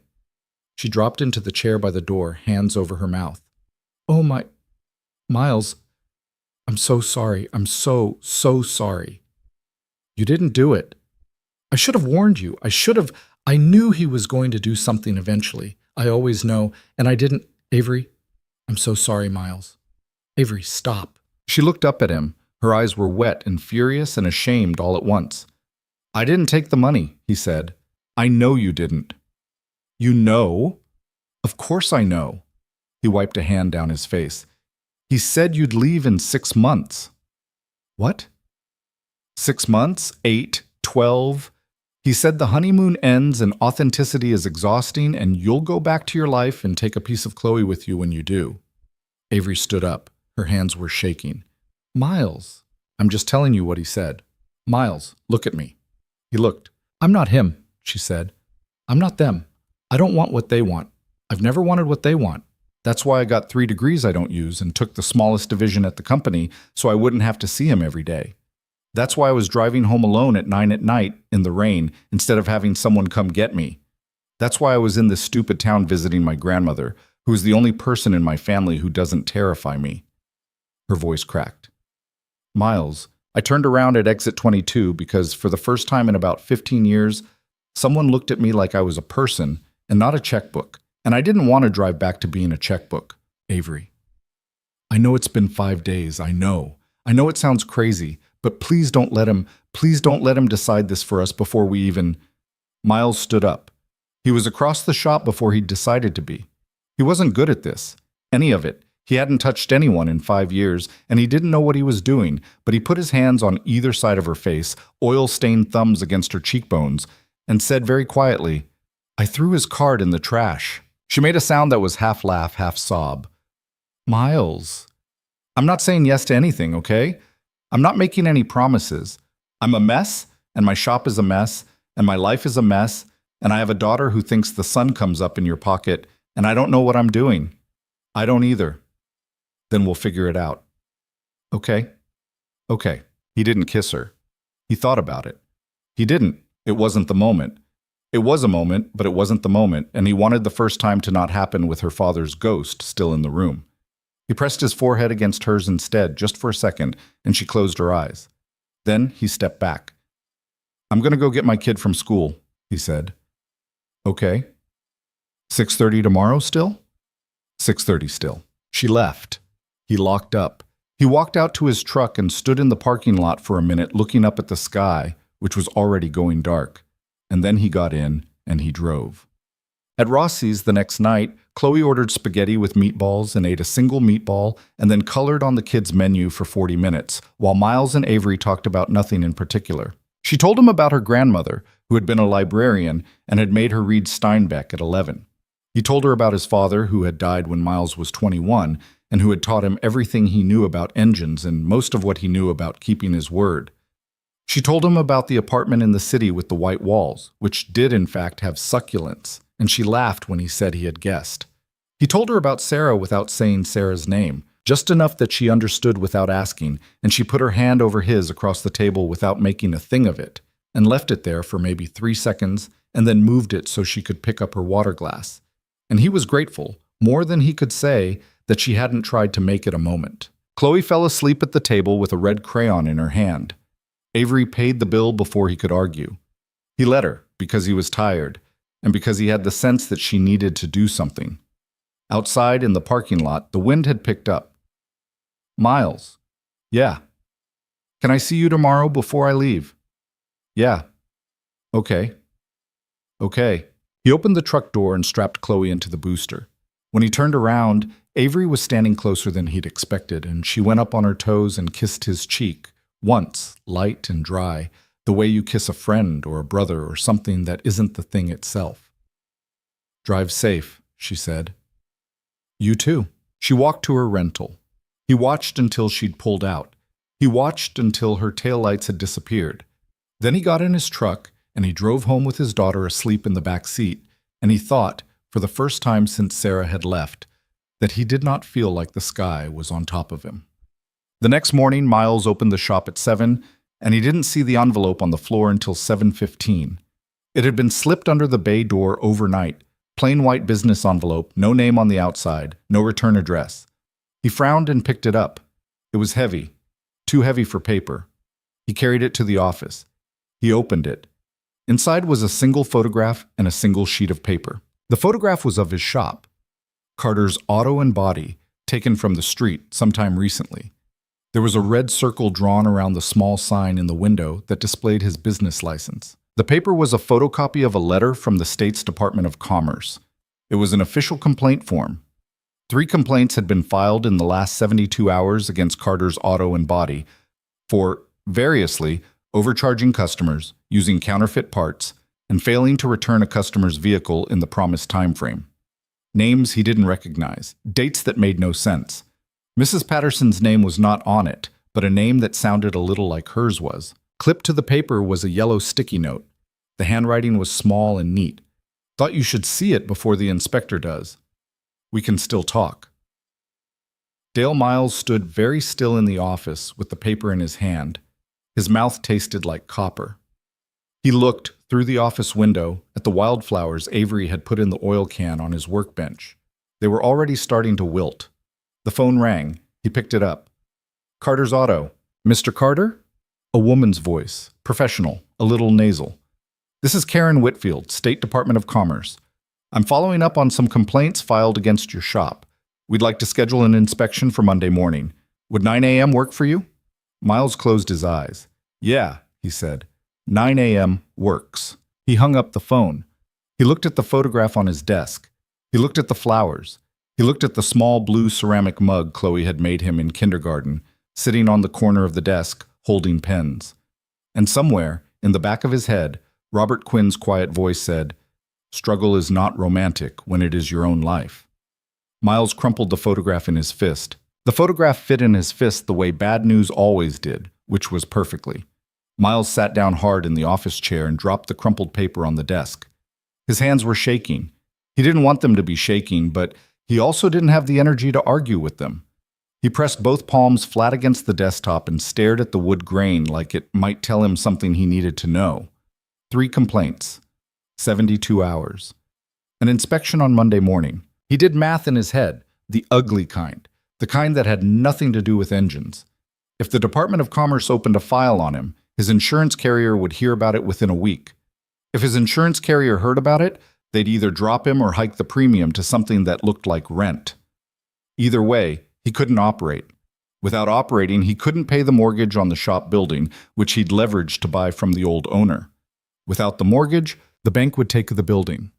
She dropped into the chair by the door, hands over her mouth. Oh my... Miles, I'm so sorry. I'm so sorry. You didn't do it. I should have warned you. I knew he was going to do something eventually. I always know, and I didn't. Avery, I'm so sorry, Miles. Avery, stop. She looked up at him. Her eyes were wet and furious and ashamed all at once. I didn't take the money, he said. I know you didn't. You know? Of course I know. He wiped a hand down his face. He said you'd leave in 6 months. What? 6 months? 8? 12? He said the honeymoon ends and authenticity is exhausting and you'll go back to your life and take a piece of Chloe with you when you do. Avery stood up. Her hands were shaking. Miles, I'm just telling you what he said. Miles, look at me. He looked. I'm not him, she said. I'm not them. I don't want what they want. I've never wanted what they want. That's why I got 3 degrees I don't use and took the smallest division at the company so I wouldn't have to see him every day. That's why I was driving home alone at 9 at night in the rain instead of having someone come get me. That's why I was in this stupid town visiting my grandmother, who is the only person in my family who doesn't terrify me. Her voice cracked. Miles, I turned around at exit 22 because for the first time in about 15 years, someone looked at me like I was a person and not a checkbook, and I didn't want to drive back to being a checkbook. Avery. I know it's been 5 days, I know. I know it sounds crazy, but please don't let him decide this for us before we even... Miles stood up. He was across the shop before he'd decided to be. He wasn't good at this, any of it. He hadn't touched anyone in 5 years, and he didn't know what he was doing, but he put his hands on either side of her face, oil-stained thumbs against her cheekbones, and said very quietly, I threw his card in the trash. She made a sound that was half laugh, half sob. Miles. I'm not saying yes to anything, okay? I'm not making any promises. I'm a mess, and my shop is a mess, and my life is a mess, and I have a daughter who thinks the sun comes up in your pocket, and I don't know what I'm doing. I don't either. Then we'll figure it out. Okay? Okay. He didn't kiss her. He thought about it. He didn't. It wasn't the moment. It was a moment, but it wasn't the moment, and he wanted the first time to not happen with her father's ghost still in the room. He pressed his forehead against hers instead, just for a second, and she closed her eyes. Then he stepped back. "I'm going to go get my kid from school," he said. "Okay. 6:30 tomorrow still?" 6:30 still. She left. He locked up. He walked out to his truck and stood in the parking lot for a minute looking up at the sky, which was already going dark. And then he got in and he drove. At Rossi's the next night, Chloe ordered spaghetti with meatballs and ate a single meatball and then colored on the kids' menu for 40 minutes, while Miles and Avery talked about nothing in particular. She told him about her grandmother, who had been a librarian and had made her read Steinbeck at 11. He told her about his father, who had died when Miles was 21, and who had taught him everything he knew about engines and most of what he knew about keeping his word. She told him about the apartment in the city with the white walls, which did in fact have succulents, and she laughed when he said he had guessed. He told her about Sarah without saying Sarah's name, just enough that she understood without asking, and she put her hand over his across the table without making a thing of it, and left it there for maybe 3 seconds, and then moved it so she could pick up her water glass. And he was grateful, more than he could say, that she hadn't tried to make it a moment. Chloe fell asleep at the table with a red crayon in her hand. Avery paid the bill before he could argue. He let her, because he was tired, and because he had the sense that she needed to do something. Outside in the parking lot, the wind had picked up. "Miles." "Yeah." "Can I see you tomorrow before I leave?" "Yeah." "Okay." "Okay." He opened the truck door and strapped Chloe into the booster. When he turned around, Avery was standing closer than he'd expected, and she went up on her toes and kissed his cheek, once, light and dry, the way you kiss a friend or a brother or something that isn't the thing itself. "Drive safe," she said. "You too." She walked to her rental. He watched until she'd pulled out. He watched until her taillights had disappeared. Then he got in his truck, and he drove home with his daughter asleep in the back seat, and he thought, for the first time since Sarah had left, that he did not feel like the sky was on top of him. The next morning, Miles opened the shop at 7, and he didn't see the envelope on the floor until 7:15. It had been slipped under the bay door overnight, plain white business envelope, no name on the outside, no return address. He frowned and picked it up. It was heavy, too heavy for paper. He carried it to the office. He opened it. Inside was a single photograph and a single sheet of paper. The photograph was of his shop, Carter's Auto and Body, taken from the street sometime recently. There was a red circle drawn around the small sign in the window that displayed his business license. The paper was a photocopy of a letter from the state's Department of Commerce. It was an official complaint form. 3 complaints had been filed in the last 72 hours against Carter's Auto and Body for, variously, overcharging customers, using counterfeit parts, and failing to return a customer's vehicle in the promised time frame. Names he didn't recognize, dates that made no sense. Mrs. Patterson's name was not on it, but a name that sounded a little like hers was. Clipped to the paper was a yellow sticky note. The handwriting was small and neat. "Thought you should see it before the inspector does. We can still talk." Dale Miles stood very still in the office with the paper in his hand. His mouth tasted like copper. He looked through the office window at the wildflowers Avery had put in the oil can on his workbench. They were already starting to wilt. The phone rang. He picked it up. "Carter's Auto." "Mr. Carter?" A woman's voice, professional, a little nasal. "This is Karen Whitfield, State Department of Commerce. I'm following up on some complaints filed against your shop. We'd like to schedule an inspection for Monday morning. Would 9 a.m. work for you?" Miles closed his eyes. "Yeah," he said. 9 a.m. works. He hung up the phone. He looked at the photograph on his desk. He looked at the flowers. He looked at the small blue ceramic mug Chloe had made him in kindergarten, sitting on the corner of the desk, holding pens. And somewhere, in the back of his head, Robert Quinn's quiet voice said, "Struggle is not romantic when it is your own life." Miles crumpled the photograph in his fist. The photograph fit in his fist the way bad news always did, which was perfectly. Miles sat down hard in the office chair and dropped the crumpled paper on the desk. His hands were shaking. He didn't want them to be shaking, but he also didn't have the energy to argue with them. He pressed both palms flat against the desktop and stared at the wood grain like it might tell him something he needed to know. 3 complaints. 72 hours. An inspection on Monday morning. He did math in his head, the ugly kind. the kind that had nothing to do with engines. If the Department of Commerce opened a file on him, his insurance carrier would hear about it within a week. If his insurance carrier heard about it, they'd either drop him or hike the premium to something that looked like rent. Either way, he couldn't operate. Without operating, he couldn't pay the mortgage on the shop building, which he'd leveraged to buy from the old owner. Without the mortgage, the bank would take the building.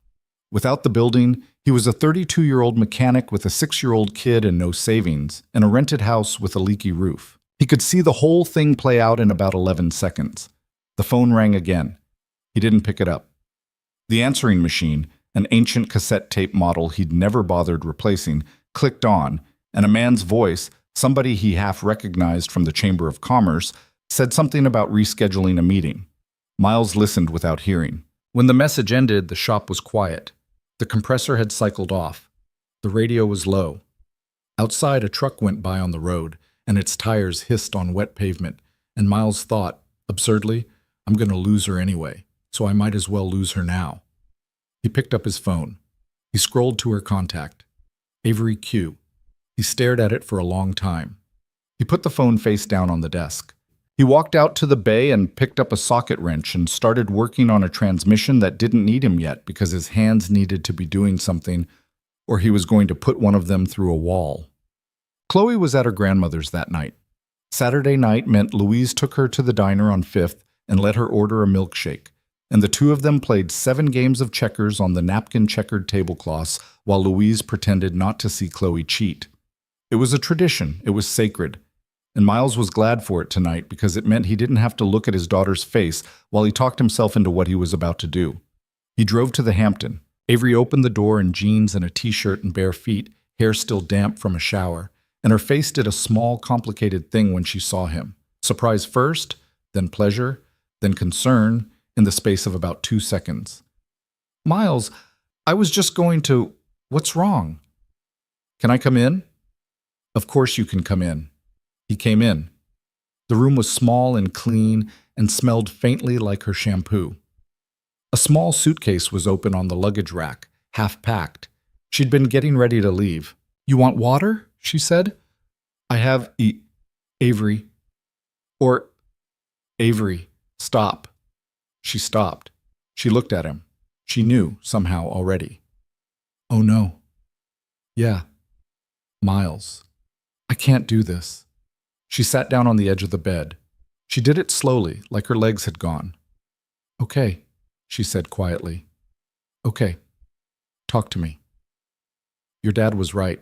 Without the building, he was a 32-year-old mechanic with a 6-year-old kid and no savings, in a rented house with a leaky roof. He could see the whole thing play out in about 11 seconds. The phone rang again. He didn't pick it up. The answering machine, an ancient cassette tape model he'd never bothered replacing, clicked on, and a man's voice, somebody he half recognized from the Chamber of Commerce, said something about rescheduling a meeting. Miles listened without hearing. When the message ended, the shop was quiet. The compressor had cycled off. The radio was low. Outside, a truck went by on the road, and its tires hissed on wet pavement, and Miles thought, absurdly, I'm going to lose her anyway, so I might as well lose her now. He picked up his phone. He scrolled to her contact. Avery Q. He stared at it for a long time. He put the phone face down on the desk. He walked out to the bay and picked up a socket wrench and started working on a transmission that didn't need him yet because his hands needed to be doing something, or he was going to put one of them through a wall. Chloe was at her grandmother's that night. Saturday night meant Louise took her to the diner on 5th and let her order a milkshake, and the two of them played 7 games of checkers on the napkin-checkered tablecloths while Louise pretended not to see Chloe cheat. It was a tradition, it was sacred, and Miles was glad for it tonight because it meant he didn't have to look at his daughter's face while he talked himself into what he was about to do. He drove to the Hampton. Avery opened the door in jeans and a t-shirt and bare feet, hair still damp from a shower, and her face did a small, complicated thing when she saw him. Surprise first, then pleasure, then concern, in the space of about 2 seconds. Miles, I was just going to... What's wrong? Can I come in? Of course you can come in. He came in. The room was small and clean and smelled faintly like her shampoo. A small suitcase was open on the luggage rack, half packed. She'd been getting ready to leave. You want water? She said. I have Avery. Or, Avery, stop. She stopped. She looked at him. She knew, somehow, already. Oh no. Yeah. Miles. I can't do this. She sat down on the edge of the bed. She did it slowly, like her legs had gone. Okay, she said quietly. Okay. Talk to me. Your dad was right.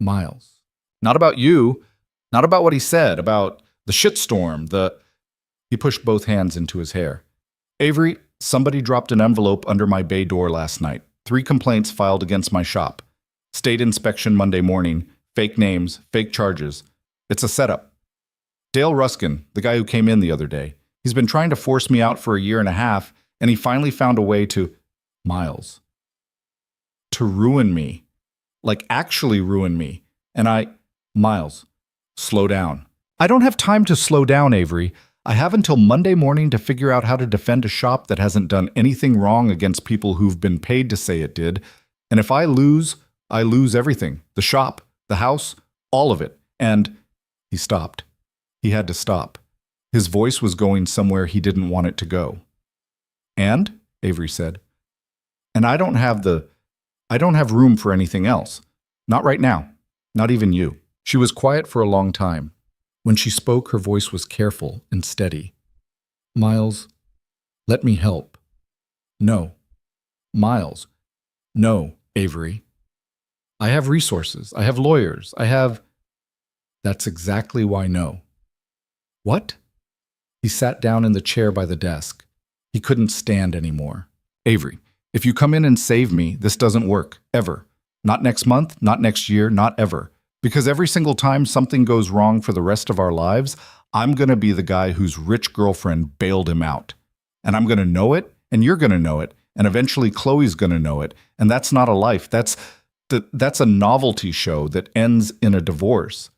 Miles. Not about you. Not about what he said, about the shitstorm, He pushed both hands into his hair. Avery, somebody dropped an envelope under my bay door last night. 3 complaints filed against my shop. State inspection Monday morning. Fake names, fake charges. It's a setup. Dale Ruskin, the guy who came in the other day, he's been trying to force me out for a year and a half, and he finally found a way to... Miles. To ruin me. Like actually ruin me. And Miles, slow down. I don't have time to slow down, Avery. I have until Monday morning to figure out how to defend a shop that hasn't done anything wrong against people who've been paid to say it did. And if I lose everything. The shop, the house, all of it. And he stopped. He had to stop. His voice was going somewhere he didn't want it to go. And, Avery said, and I don't have room for anything else. Not right now. Not even you. She was quiet for a long time. When she spoke, her voice was careful and steady. Miles, let me help. No. Miles. No, Avery. I have resources. I have lawyers. That's exactly why no. What? He sat down in the chair by the desk. He couldn't stand anymore. Avery, if you come in and save me, this doesn't work. Ever. Not next month, not next year, not ever. Because every single time something goes wrong for the rest of our lives, I'm going to be the guy whose rich girlfriend bailed him out. And I'm going to know it, and you're going to know it, and eventually Chloe's going to know it. And that's not a life. That's a novelty show that ends in a divorce.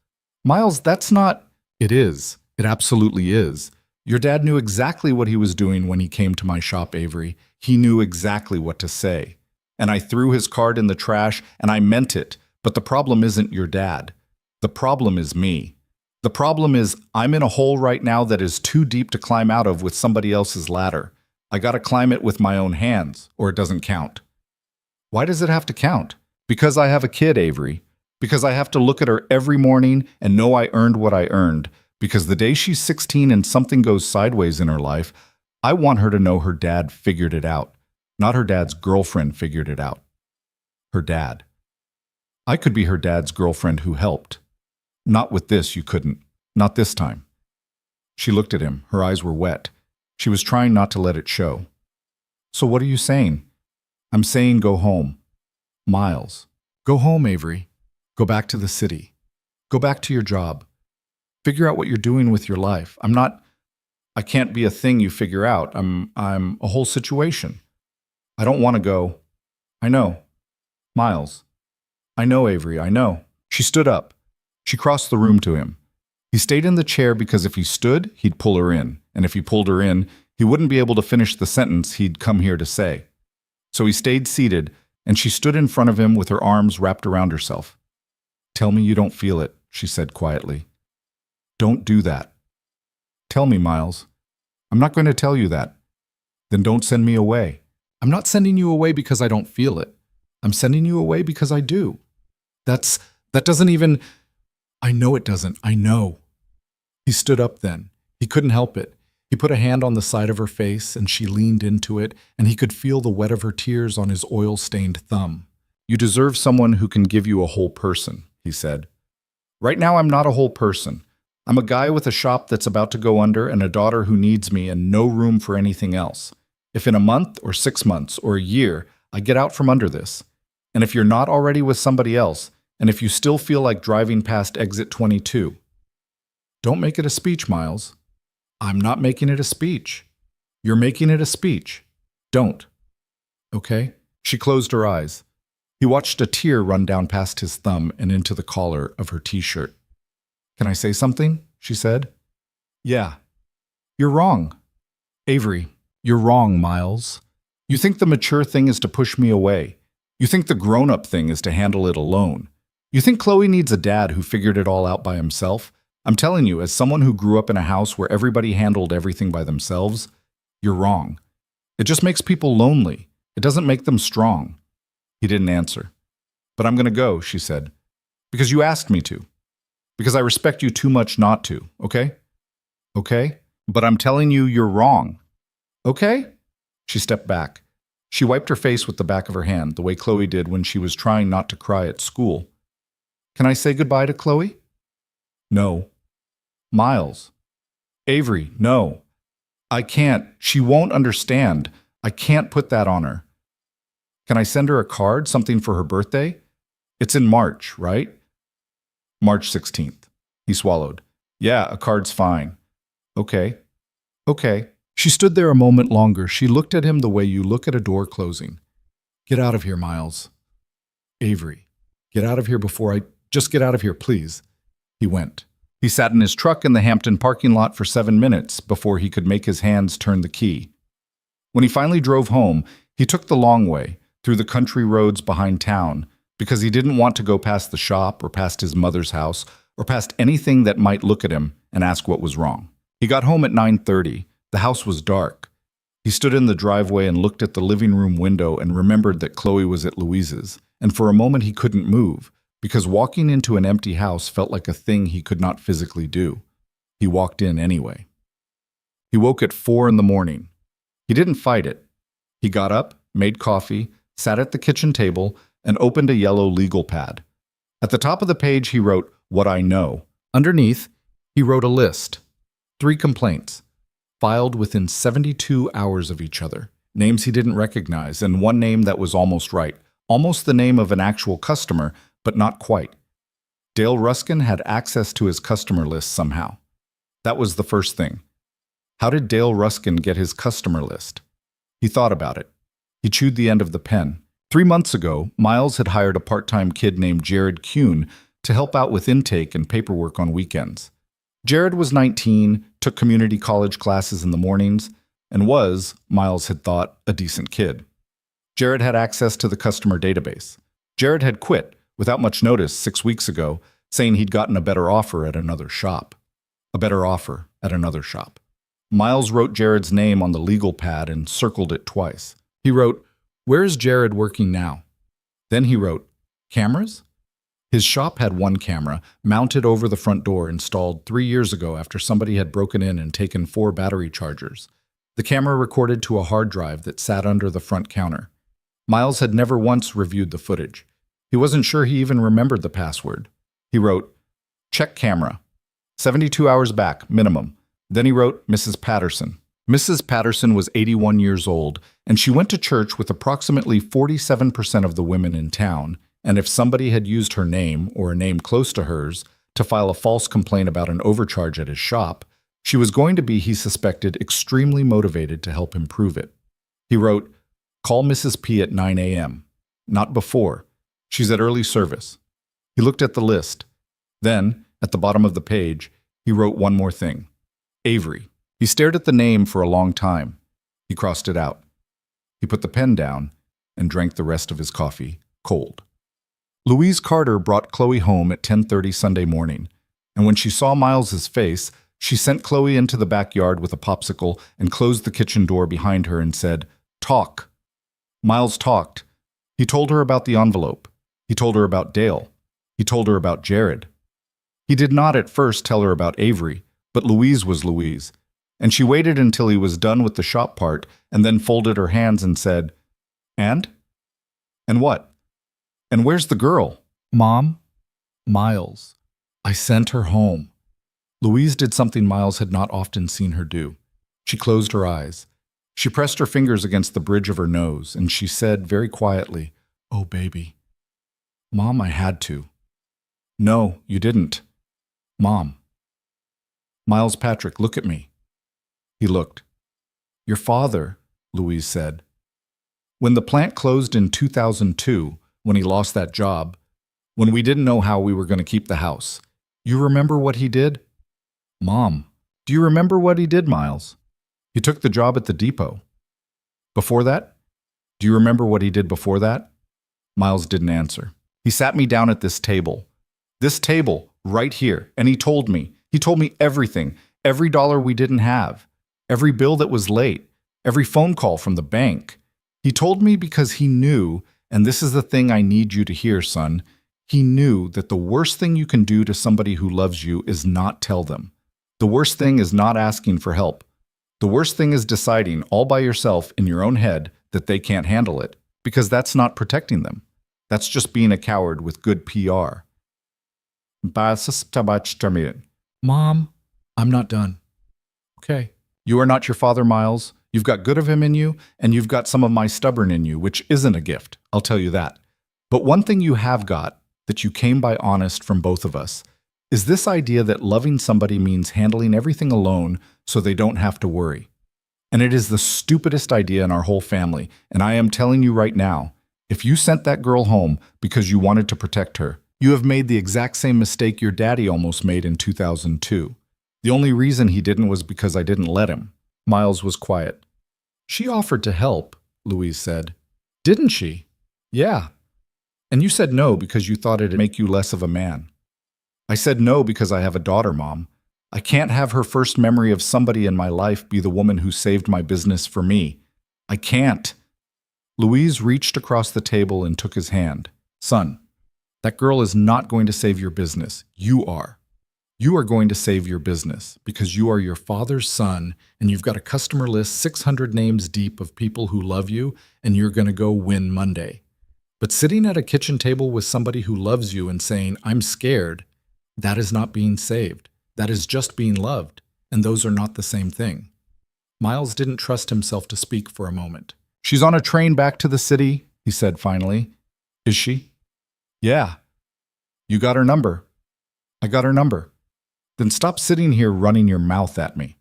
Miles, that's not... It is. It absolutely is. Your dad knew exactly what he was doing when he came to my shop, Avery. He knew exactly what to say. And I threw his card in the trash, and I meant it. But the problem isn't your dad. The problem is me. The problem is I'm in a hole right now that is too deep to climb out of with somebody else's ladder. I gotta climb it with my own hands, or it doesn't count. Why does it have to count? Because I have a kid, Avery. Because I have to look at her every morning and know I earned what I earned. Because the day she's 16 and something goes sideways in her life, I want her to know her dad figured it out. Not her dad's girlfriend figured it out. Her dad. I could be her dad's girlfriend who helped. Not with this, you couldn't. Not this time. She looked at him. Her eyes were wet. She was trying not to let it show. So what are you saying? I'm saying go home. Miles. Go home, Avery. Go back to the city. Go back to your job. Figure out what you're doing with your life. I can't be a thing you figure out. I'm a whole situation. I don't want to go. I know. Miles. I know, Avery, I know. She stood up. She crossed the room to him. He stayed in the chair because if he stood, he'd pull her in. And if he pulled her in, he wouldn't be able to finish the sentence he'd come here to say. So he stayed seated, and she stood in front of him with her arms wrapped around herself. Tell me you don't feel it, she said quietly. Don't do that. Tell me, Miles. I'm not going to tell you that. Then don't send me away. I'm not sending you away because I don't feel it. I'm sending you away because I do. That doesn't even... I know it doesn't. I know. He stood up then. He couldn't help it. He put a hand on the side of her face, and she leaned into it, and he could feel the wet of her tears on his oil-stained thumb. You deserve someone who can give you a whole person, he said. Right now I'm not a whole person. I'm a guy with a shop that's about to go under and a daughter who needs me and no room for anything else. If in a month or 6 months or a year I get out from under this, and if you're not already with somebody else, and if you still feel like driving past exit 22. Don't make it a speech, Miles. I'm not making it a speech. You're making it a speech. Don't. Okay? She closed her eyes. He watched a tear run down past his thumb and into the collar of her t-shirt. Can I say something? She said. Yeah. You're wrong. Avery, you're wrong, Miles. You think the mature thing is to push me away. You think the grown-up thing is to handle it alone. You think Chloe needs a dad who figured it all out by himself? I'm telling you, as someone who grew up in a house where everybody handled everything by themselves, you're wrong. It just makes people lonely. It doesn't make them strong. He didn't answer. But I'm going to go, she said. Because you asked me to. Because I respect you too much not to, okay? Okay? But I'm telling you, you're wrong. Okay? She stepped back. She wiped her face with the back of her hand, the way Chloe did when she was trying not to cry at school. Can I say goodbye to Chloe? No. Miles. Avery, no. I can't. She won't understand. I can't put that on her. Can I send her a card, something for her birthday? It's in March, right? March 16th. He swallowed. Yeah, a card's fine. Okay. Okay. She stood there a moment longer. She looked at him the way you look at a door closing. Get out of here, Miles. Avery, get out of here before I... Just get out of here, please. He went. He sat in his truck in the Hampton parking lot for 7 minutes before he could make his hands turn the key. When he finally drove home, he took the long way, through the country roads behind town, because he didn't want to go past the shop or past his mother's house or past anything that might look at him and ask what was wrong. He got home at 9:30. The house was dark. He stood in the driveway and looked at the living room window and remembered that Chloe was at Louise's, and for a moment he couldn't move, because walking into an empty house felt like a thing he could not physically do. He walked in anyway. He woke at 4 in the morning. He didn't fight it. He got up, made coffee, sat at the kitchen table, and opened a yellow legal pad. At the top of the page he wrote, "What I know." Underneath, he wrote a list. 3 complaints, filed within 72 hours of each other. Names he didn't recognize, and one name that was almost right. Almost the name of an actual customer, but not quite. Dale Ruskin had access to his customer list somehow. That was the first thing. How did Dale Ruskin get his customer list? He thought about it. He chewed the end of the pen. 3 months ago, Miles had hired a part-time kid named Jared Kuhn to help out with intake and paperwork on weekends. Jared was 19, took community college classes in the mornings, and was, Miles had thought, a decent kid. Jared had access to the customer database. Jared had quit, without much notice 6 weeks ago, saying he'd gotten a better offer at another shop. A better offer at another shop. Miles wrote Jared's name on the legal pad and circled it twice. He wrote, "Where is Jared working now?" Then he wrote, "Cameras?" His shop had one camera, mounted over the front door, installed 3 years ago after somebody had broken in and taken 4 battery chargers. The camera recorded to a hard drive that sat under the front counter. Miles had never once reviewed the footage. He wasn't sure he even remembered the password. He wrote, "Check camera. 72 hours back, minimum." Then he wrote, "Mrs. Patterson." Mrs. Patterson was 81 years old, and she went to church with approximately 47% of the women in town, and if somebody had used her name, or a name close to hers, to file a false complaint about an overcharge at his shop, she was going to be, he suspected, extremely motivated to help him prove it. He wrote, "Call Mrs. P at 9 a.m. Not before. She's at early service." He looked at the list. Then, at the bottom of the page, he wrote one more thing. Avery. He stared at the name for a long time. He crossed it out. He put the pen down and drank the rest of his coffee cold. Louise Carter brought Chloe home at 10:30 Sunday morning, and when she saw Miles's face, she sent Chloe into the backyard with a popsicle and closed the kitchen door behind her and said, "Talk." Miles talked. He told her about the envelope. He told her about Dale. He told her about Jared. He did not at first tell her about Avery, but Louise was Louise, and she waited until he was done with the shop part and then folded her hands and said, "And? And what? And where's the girl?" "Mom? Miles. I sent her home." Louise did something Miles had not often seen her do. She closed her eyes. She pressed her fingers against the bridge of her nose, and she said very quietly, "Oh, baby." "Mom, I had to." "No, you didn't." "Mom." "Miles Patrick, look at me." He looked. "Your father," Louise said. "When the plant closed in 2002, when he lost that job, when we didn't know how we were going to keep the house, you remember what he did?" "Mom, do you remember what he did, Miles?" "He took the job at the depot." "Before that? Do you remember what he did before that?" Miles didn't answer. "He sat me down at this table, right here, and he told me everything, every dollar we didn't have, every bill that was late, every phone call from the bank. He told me because he knew, and this is the thing I need you to hear, son, he knew that the worst thing you can do to somebody who loves you is not tell them. The worst thing is not asking for help. The worst thing is deciding all by yourself in your own head that they can't handle it, because that's not protecting them. That's just being a coward with good PR." "Mom, I'm not done." "Okay. You are not your father, Miles. You've got good of him in you, and you've got some of my stubborn in you, which isn't a gift, I'll tell you that. But one thing you have got, that you came by honest from both of us, is this idea that loving somebody means handling everything alone so they don't have to worry. And it is the stupidest idea in our whole family, and I am telling you right now, if you sent that girl home because you wanted to protect her, you have made the exact same mistake your daddy almost made in 2002. The only reason he didn't was because I didn't let him." Miles was quiet. "She offered to help," Louise said. "Didn't she?" "Yeah. And you said no because you thought it'd make you less of a man." "I said no because I have a daughter, Mom. I can't have her first memory of somebody in my life be the woman who saved my business for me. I can't." Louise reached across the table and took his hand. "Son, that girl is not going to save your business. You are. You are going to save your business because you are your father's son and you've got a customer list 600 names deep of people who love you and you're going to go win Monday. But sitting at a kitchen table with somebody who loves you and saying, 'I'm scared,' that is not being saved. That is just being loved, and those are not the same thing." Miles didn't trust himself to speak for a moment. "She's on a train back to the city," he said finally. "Is she?" "Yeah." "You got her number?" "I got her number." "Then stop sitting here running your mouth at me."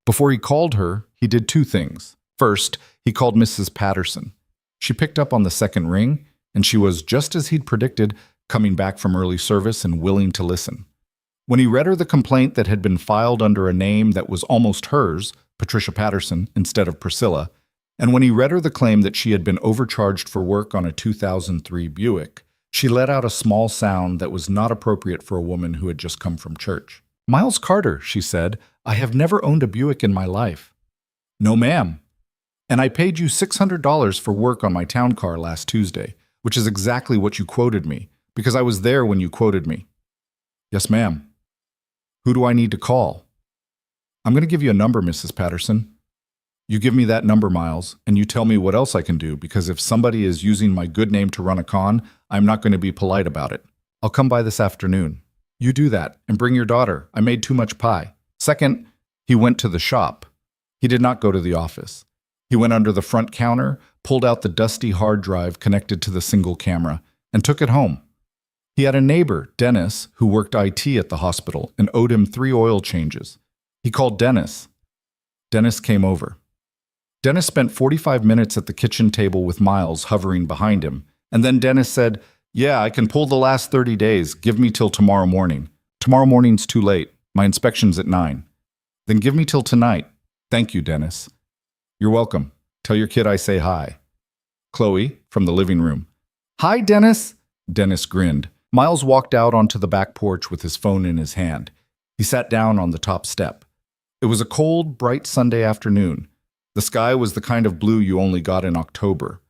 Before he called her, he did 2 things. First, he called Mrs. Patterson. She picked up on the second ring, and she was, just as he'd predicted, coming back from early service and willing to listen. When he read her the complaint that had been filed under a name that was almost hers, Patricia Patterson, instead of Priscilla, and when he read her the claim that she had been overcharged for work on a 2003 Buick, She let out a small sound that was not appropriate for a woman who had just come from church. Miles Carter, she said, I have never owned a Buick in my life. No, ma'am. And I paid you $600 for work on my town car last Tuesday, which is exactly what you quoted me, because I was there when you quoted me. Yes, ma'am. Who do I need to call? I'm going to give you a number, Mrs. Patterson. You give me that number, Miles, and you tell me what else I can do, because if somebody is using my good name to run a con, I'm not going to be polite about it. I'll come by this afternoon. You do that, and bring your daughter. I made too much pie. Second, he went to the shop. He did not go to the office. He went under the front counter, pulled out the dusty hard drive connected to the single camera, and took it home. He had a neighbor, Dennis, who worked IT at the hospital and owed him 3 oil changes. He called Dennis. Dennis came over. Dennis spent 45 minutes at the kitchen table with Miles hovering behind him, and then Dennis said, Yeah, I can pull the last 30 days. Give me till tomorrow morning. Tomorrow morning's too late. My inspection's at 9. Then give me till tonight. Thank you, Dennis. You're welcome. Tell your kid I say hi. Chloe, from the living room. Hi, Dennis. Dennis grinned. Miles walked out onto the back porch with his phone in his hand. He sat down on the top step. It was a cold, bright Sunday afternoon. The sky was the kind of blue you only got in October.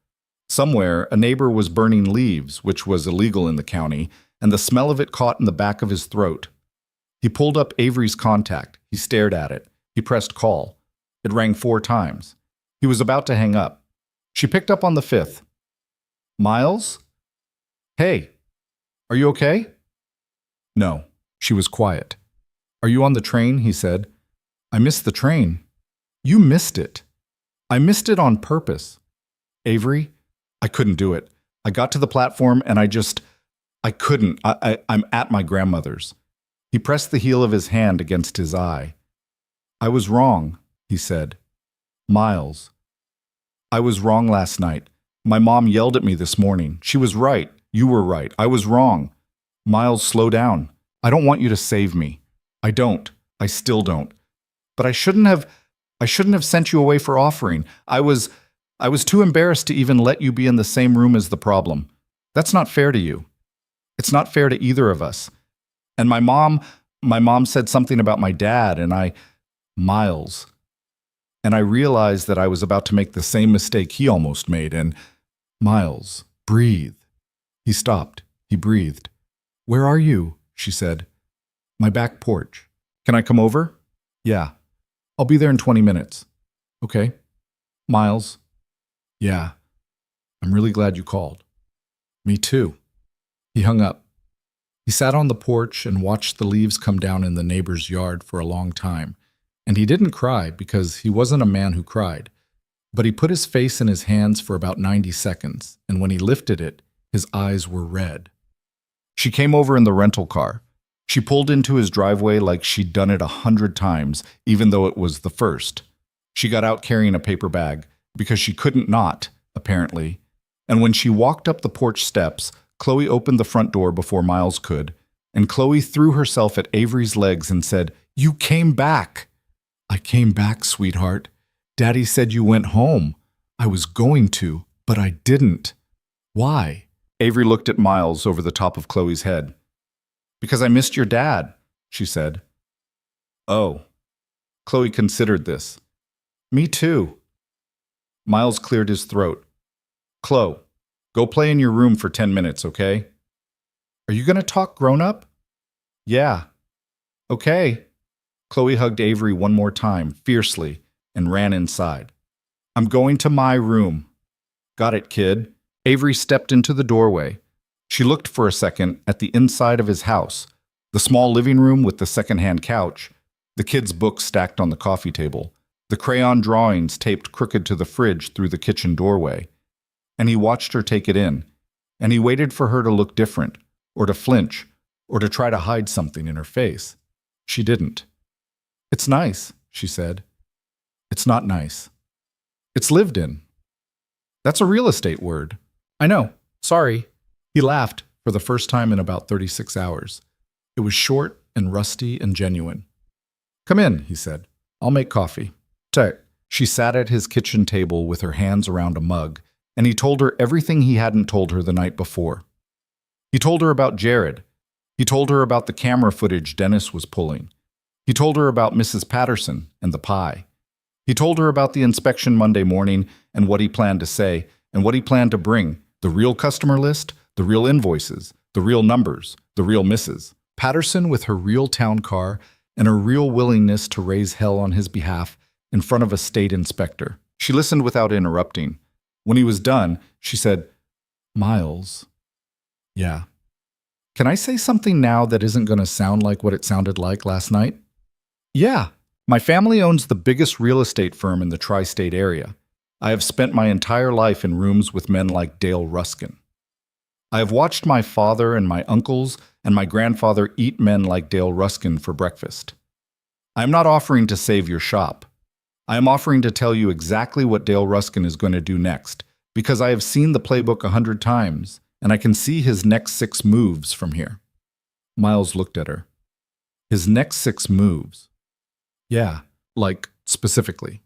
Somewhere, a neighbor was burning leaves, which was illegal in the county, and the smell of it caught in the back of his throat. He pulled up Avery's contact. He stared at it. He pressed call. It rang 4 times. He was about to hang up. She picked up on the 5th. Miles? Hey, are you okay? No, she was quiet. Are you on the train? He said. I missed the train. You missed it. I missed it on purpose. Avery, I couldn't do it. I got to the platform and I couldn't. I'm at my grandmother's. He pressed the heel of his hand against his eye. I was wrong, he said. Miles. I was wrong last night. My mom yelled at me this morning. She was right. You were right. I was wrong. Miles, slow down. I don't want you to save me. I don't. I still don't. But I shouldn't have sent you away for offering. I was too embarrassed to even let you be in the same room as the problem. That's not fair to you. It's not fair to either of us. And my mom said something about my dad and Miles. And I realized that I was about to make the same mistake he almost made, and Miles, breathe. He stopped. He breathed. Where are you? She said. My back porch. Can I come over? Yeah. I'll be there in 20 minutes. Okay. Miles. Yeah. I'm really glad you called. Me too. He hung up. He sat on the porch and watched the leaves come down in the neighbor's yard for a long time. And he didn't cry because he wasn't a man who cried. But he put his face in his hands for about 90 seconds, and when he lifted it, his eyes were red. She came over in the rental car. She pulled into his driveway like she'd done it 100 times, even though it was the first. She got out carrying a paper bag, because she couldn't not, apparently. And when she walked up the porch steps, Chloe opened the front door before Miles could, and Chloe threw herself at Avery's legs and said, You came back! I came back, sweetheart. Daddy said you went home. I was going to, but I didn't. Why? Avery looked at Miles over the top of Chloe's head. Because I missed your dad, she said. Oh. Chloe considered this. Me too. Miles cleared his throat. Chloe, go play in your room for 10 minutes, okay? Are you going to talk grown up? Yeah. Okay. Chloe hugged Avery one more time, fiercely, and ran inside. I'm going to my room. Got it, kid. Avery stepped into the doorway. She looked for a second at the inside of his house, the small living room with the second-hand couch, the kids' books stacked on the coffee table, the crayon drawings taped crooked to the fridge through the kitchen doorway. And he watched her take it in, and he waited for her to look different, or to flinch, or to try to hide something in her face. She didn't. It's nice, she said. It's not nice. It's lived in. That's a real estate word. I know. Sorry. He laughed for the first time in about 36 hours. It was short and rusty and genuine. Come in, he said. I'll make coffee. She sat at his kitchen table with her hands around a mug, and he told her everything he hadn't told her the night before. He told her about Jared. He told her about the camera footage Dennis was pulling. He told her about Mrs. Patterson and the pie. He told her about the inspection Monday morning and what he planned to say and what he planned to bring, the real customer list, the real invoices, the real numbers, the real misses. Patterson with her real town car and her real willingness to raise hell on his behalf in front of a state inspector. She listened without interrupting. When he was done, she said, "Miles." "Yeah." "Can I say something now that isn't going to sound like what it sounded like last night?" "Yeah. My family owns the biggest real estate firm in the tri-state area. I have spent my entire life in rooms with men like Dale Ruskin. I have watched my father and my uncles and my grandfather eat men like Dale Ruskin for breakfast. I am not offering to save your shop. I am offering to tell you exactly what Dale Ruskin is going to do next, because I have seen the playbook 100 times, and I can see his next 6 moves from here." Miles looked at her. "His next 6 moves?" "Yeah, like specifically."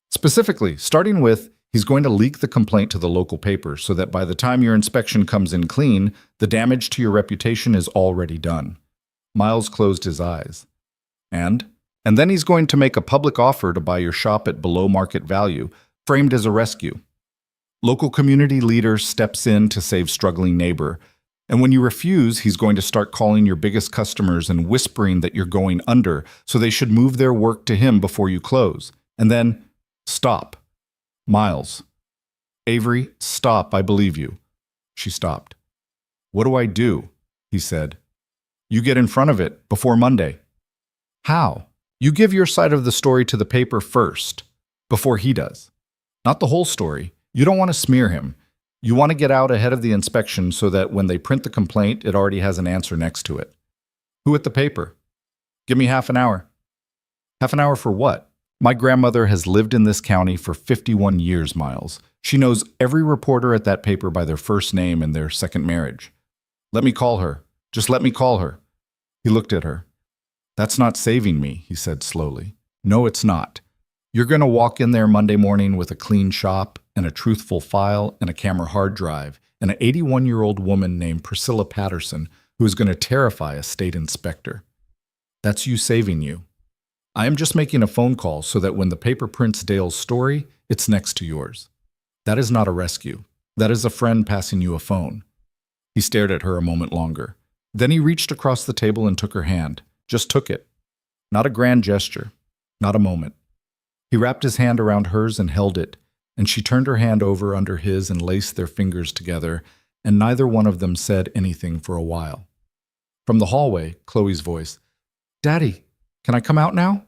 "Specifically, starting with, he's going to leak the complaint to the local paper so that by the time your inspection comes in clean, the damage to your reputation is already done." Miles closed his eyes. And then he's going to make a public offer to buy your shop at below market value, framed as a rescue. Local community leader steps in to save struggling neighbor, and when you refuse, he's going to start calling your biggest customers and whispering that you're going under, so they should move their work to him before you close. And then, stop. "Miles." "Avery, stop, I believe you." She stopped. "What do I do?" he said. "You get in front of it before Monday." "How?" "You give your side of the story to the paper first, before he does. Not the whole story. You don't want to smear him. You want to get out ahead of the inspection so that when they print the complaint, it already has an answer next to it." "Who at the paper?" "Give me half an hour." "Half an hour for what?" "My grandmother has lived in this county for 51 years, Miles. She knows every reporter at that paper by their first name and their second marriage." "Let me call her. Just let me call her." He looked at her. "That's not saving me," he said slowly. "No, it's not. You're going to walk in there Monday morning with a clean shop and a truthful file and a camera hard drive and an 81-year-old woman named Priscilla Patterson who is going to terrify a state inspector. That's you saving you. I am just making a phone call so that when the paper prints Dale's story, it's next to yours. That is not a rescue. That is a friend passing you a phone." He stared at her a moment longer. Then he reached across the table and took her hand. Just took it. Not a grand gesture. Not a moment. He wrapped his hand around hers and held it, and she turned her hand over under his and laced their fingers together, and neither one of them said anything for a while. From the hallway, Chloe's voice, "Daddy, can I come out now?"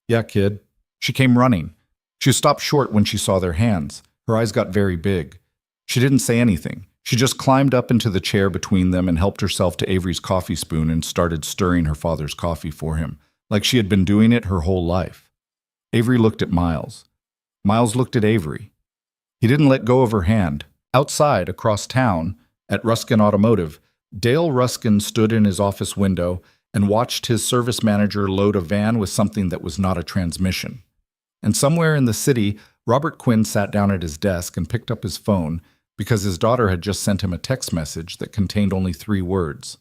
"Yeah, kid." She came running. She stopped short when she saw their hands. Her eyes got very big. She didn't say anything. She just climbed up into the chair between them and helped herself to Avery's coffee spoon and started stirring her father's coffee for him, like she had been doing it her whole life. Avery looked at Miles. Miles looked at Avery. He didn't let go of her hand. Outside, across town, at Ruskin Automotive, Dale Ruskin stood in his office window and watched his service manager load a van with something that was not a transmission. And somewhere in the city, Robert Quinn sat down at his desk and picked up his phone because his daughter had just sent him a text message that contained only 3 words.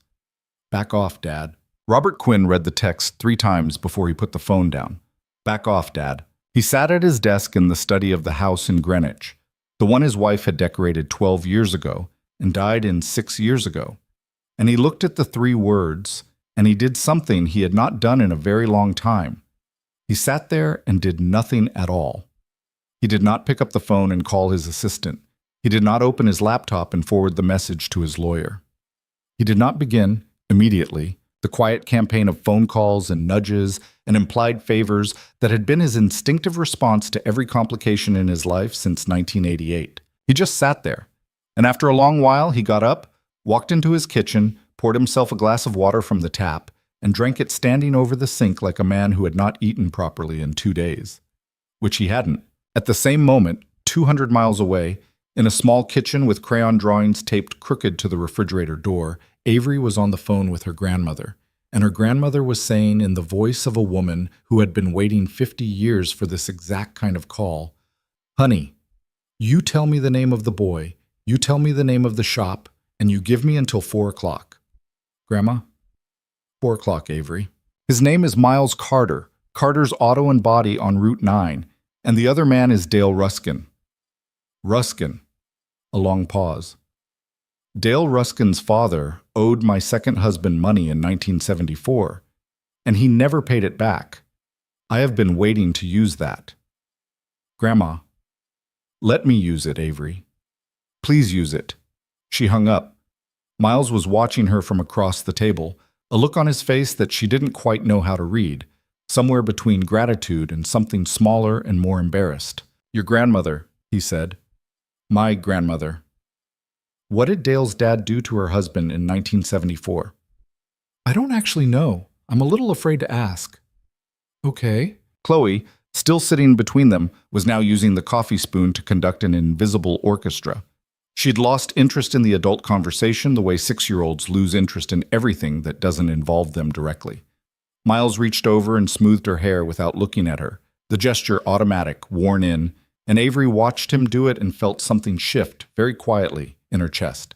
"Back off, Dad." Robert Quinn read the text 3 times before he put the phone down. "Back off, Dad." He sat at his desk in the study of the house in Greenwich, the one his wife had decorated 12 years ago and died in 6 years ago. And he looked at the 3 words, and he did something he had not done in a very long time. He sat there and did nothing at all. He did not pick up the phone and call his assistant. He did not open his laptop and forward the message to his lawyer. He did not begin, immediately, the quiet campaign of phone calls and nudges and implied favors that had been his instinctive response to every complication in his life since 1988. He just sat there. And after a long while, he got up, walked into his kitchen, poured himself a glass of water from the tap, and drank it standing over the sink like a man who had not eaten properly in 2 days. Which he hadn't. At the same moment, 200 miles away, in a small kitchen with crayon drawings taped crooked to the refrigerator door, Avery was on the phone with her grandmother, and her grandmother was saying in the voice of a woman who had been waiting 50 years for this exact kind of call, "Honey, you tell me the name of the boy, you tell me the name of the shop, and you give me until 4 o'clock. Grandma? 4 o'clock, Avery. His name is Miles Carter, Carter's Auto and Body on Route 9, and the other man is Dale Ruskin. Ruskin. A long pause. Dale Ruskin's father owed my second husband money in 1974, and he never paid it back. I have been waiting to use that. Grandma. Let me use it, Avery. Please use it. She hung up. Miles was watching her from across the table, a look on his face that she didn't quite know how to read, somewhere between gratitude and something smaller and more embarrassed. Your grandmother, he said. My grandmother. What did Dale's dad do to her husband in 1974? I don't actually know. I'm a little afraid to ask. Okay. Chloe, still sitting between them, was now using the coffee spoon to conduct an invisible orchestra. She'd lost interest in the adult conversation the way 6-year-olds lose interest in everything that doesn't involve them directly. Miles reached over and smoothed her hair without looking at her, the gesture automatic, worn in, and Avery watched him do it and felt something shift very quietly in her chest.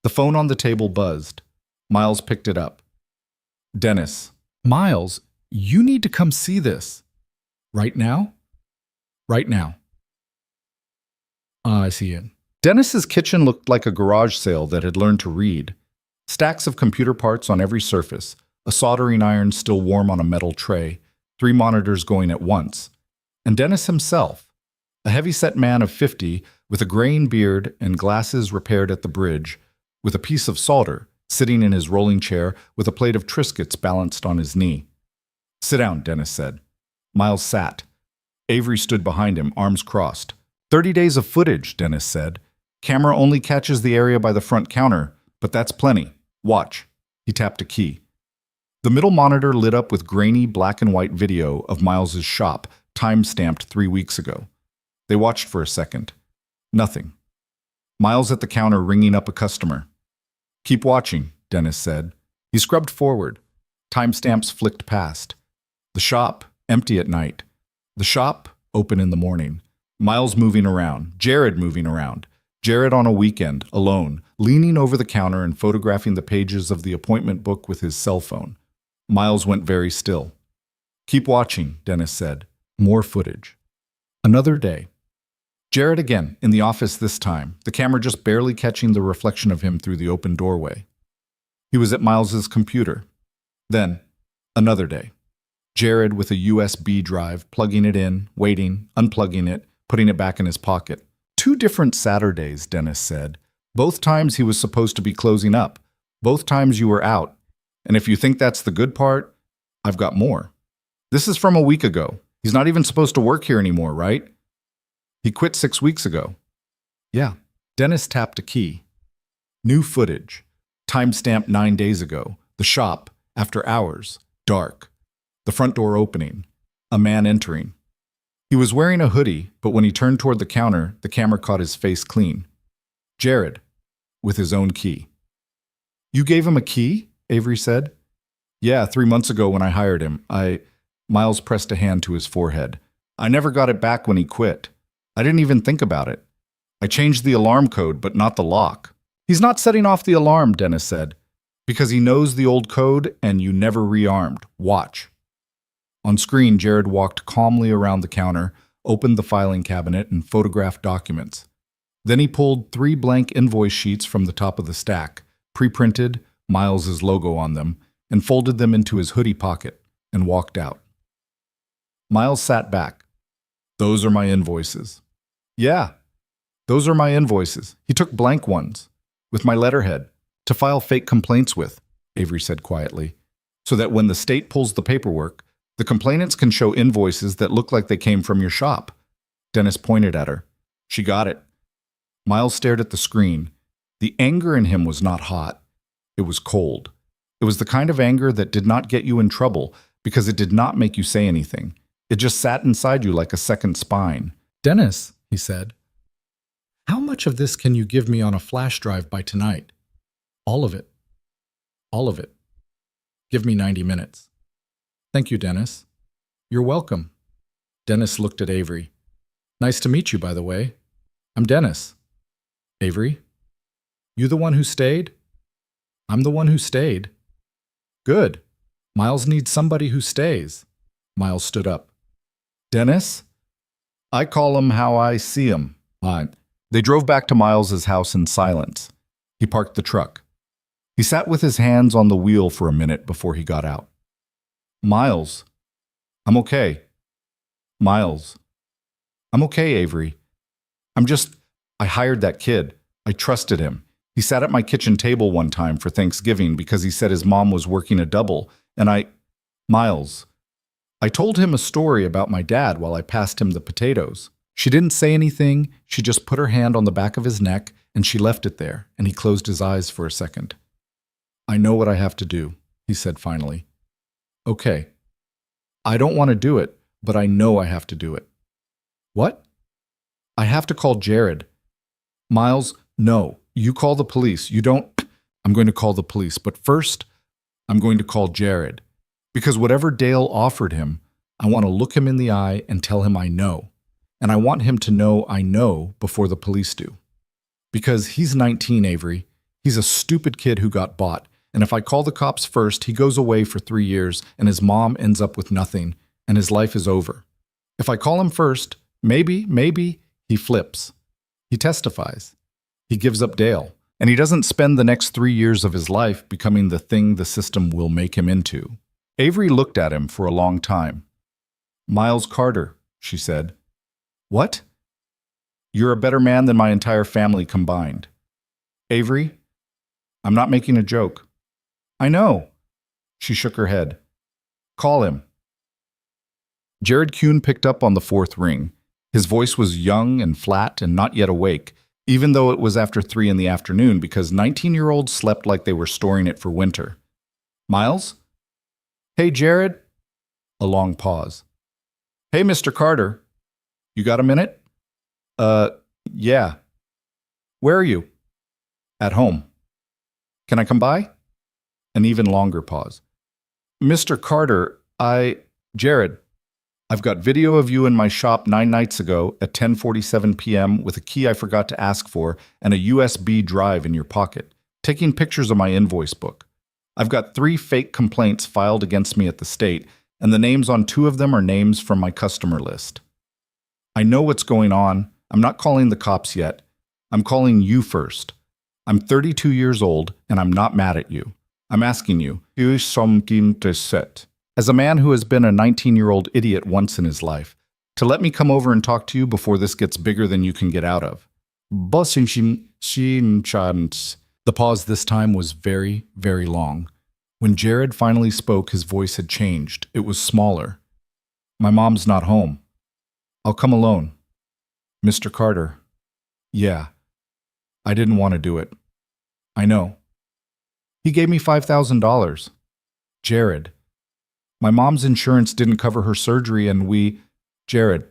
The phone on the table buzzed. Miles picked it up. Dennis. Miles, you need to come see this. Right now? Right now. I see it. Dennis's kitchen looked like a garage sale that had learned to read. Stacks of computer parts on every surface, a soldering iron still warm on a metal tray, 3 monitors going at once. And Dennis himself, a heavy-set man of 50 with a graying beard and glasses repaired at the bridge, with a piece of solder, sitting in his rolling chair with a plate of Triscuits balanced on his knee. Sit down, Dennis said. Miles sat. Avery stood behind him, arms crossed. 30 days of footage, Dennis said. Camera only catches the area by the front counter, but that's plenty. Watch. He tapped a key. The middle monitor lit up with grainy black and white video of Miles's shop, time-stamped 3 weeks ago. They watched for a second. Nothing. Miles at the counter ringing up a customer. Keep watching, Dennis said. He scrubbed forward. Timestamps flicked past. The shop, empty at night. The shop, open in the morning. Miles moving around. Jared moving around. Jared on a weekend, alone, leaning over the counter and photographing the pages of the appointment book with his cell phone. Miles went very still. Keep watching, Dennis said. More footage. Another day. Jared again, in the office this time, the camera just barely catching the reflection of him through the open doorway. He was at Miles's computer. Then, another day. Jared with a USB drive, plugging it in, waiting, unplugging it, putting it back in his pocket. 2 different Saturdays, Dennis said. Both times he was supposed to be closing up. Both times you were out. And if you think that's the good part, I've got more. This is from a week ago. He's not even supposed to work here anymore, right? He quit 6 weeks ago. Yeah. Dennis tapped a key. New footage. Timestamp 9 days ago. The shop. After hours. Dark. The front door opening. A man entering. He was wearing a hoodie, but when he turned toward the counter, the camera caught his face clean. Jared. With his own key. You gave him a key? Avery said. Yeah, 3 months ago when I hired him. Miles pressed a hand to his forehead. I never got it back when he quit. I didn't even think about it. I changed the alarm code, but not the lock. He's not setting off the alarm, Dennis said, because he knows the old code and you never rearmed. Watch. On screen, Jared walked calmly around the counter, opened the filing cabinet, and photographed documents. Then he pulled 3 blank invoice sheets from the top of the stack, pre-printed, Miles's logo on them, and folded them into his hoodie pocket, and walked out. Miles sat back. Those are my invoices. Yeah, those are my invoices. He took blank ones, with my letterhead, to file fake complaints with, Avery said quietly, so that when the state pulls the paperwork, the complainants can show invoices that look like they came from your shop. Dennis pointed at her. She got it. Miles stared at the screen. The anger in him was not hot. It was cold. It was the kind of anger that did not get you in trouble because it did not make you say anything. It just sat inside you like a second spine. Dennis, he said, how much of this can you give me on a flash drive by tonight? All of it. All of it. Give me 90 minutes. Thank you, Dennis. You're welcome. Dennis looked at Avery. Nice to meet you, by the way. I'm Dennis. Avery? You the one who stayed? I'm the one who stayed. Good. Miles needs somebody who stays. Miles stood up. Dennis? I call him how I see him. Fine. They drove back to Miles's house in silence. He parked the truck. He sat with his hands on the wheel for a minute before he got out. Miles. I'm okay. Miles. I'm okay, Avery. I hired that kid. I trusted him. He sat at my kitchen table one time for Thanksgiving because he said his mom was working a double, and Miles. I told him a story about my dad while I passed him the potatoes. She didn't say anything, she just put her hand on the back of his neck, and she left it there, and he closed his eyes for a second. I know what I have to do, he said finally. Okay. I don't want to do it, but I know I have to do it. What? I have to call Jared. Miles, no. You call the police. You don't. I'm going to call the police, but first, I'm going to call Jared. Because whatever Dale offered him, I want to look him in the eye and tell him I know. And I want him to know I know before the police do. Because he's 19, Avery. He's a stupid kid who got bought. And if I call the cops first, he goes away for 3 years and his mom ends up with nothing and his life is over. If I call him first, maybe, he flips. He testifies. He gives up Dale. And he doesn't spend the next 3 years of his life becoming the thing the system will make him into. Avery looked at him for a long time. Miles Carter, she said. What? You're a better man than my entire family combined. Avery, I'm not making a joke. I know. She shook her head. Call him. Jared Kuhn picked up on the fourth ring. His voice was young and flat and not yet awake, even though it was after 3 in the afternoon because 19-year-olds slept like they were storing it for winter. Miles? Hey, Jared? A long pause. Hey, Mr. Carter. You got a minute? Yeah. Where are you? At home. Can I come by? An even longer pause. Mr. Carter, Jared, I've got video of you in my shop 9 nights ago at 10:47 p.m. with a key I forgot to ask for and a USB drive in your pocket, taking pictures of my invoice book. I've got 3 fake complaints filed against me at the state, and the names on 2 of them are names from my customer list. I know what's going on. I'm not calling the cops yet. I'm calling you first. I'm 32 years old, and I'm not mad at you. I'm asking you, as a man who has been a 19-year-old idiot once in his life, to let me come over and talk to you before this gets bigger than you can get out of. The pause this time was very, very long. When Jared finally spoke, his voice had changed. It was smaller. My mom's not home. I'll come alone. Mr. Carter. Yeah. I didn't want to do it. I know. He gave me $5,000. Jared. My mom's insurance didn't cover her surgery and Jared,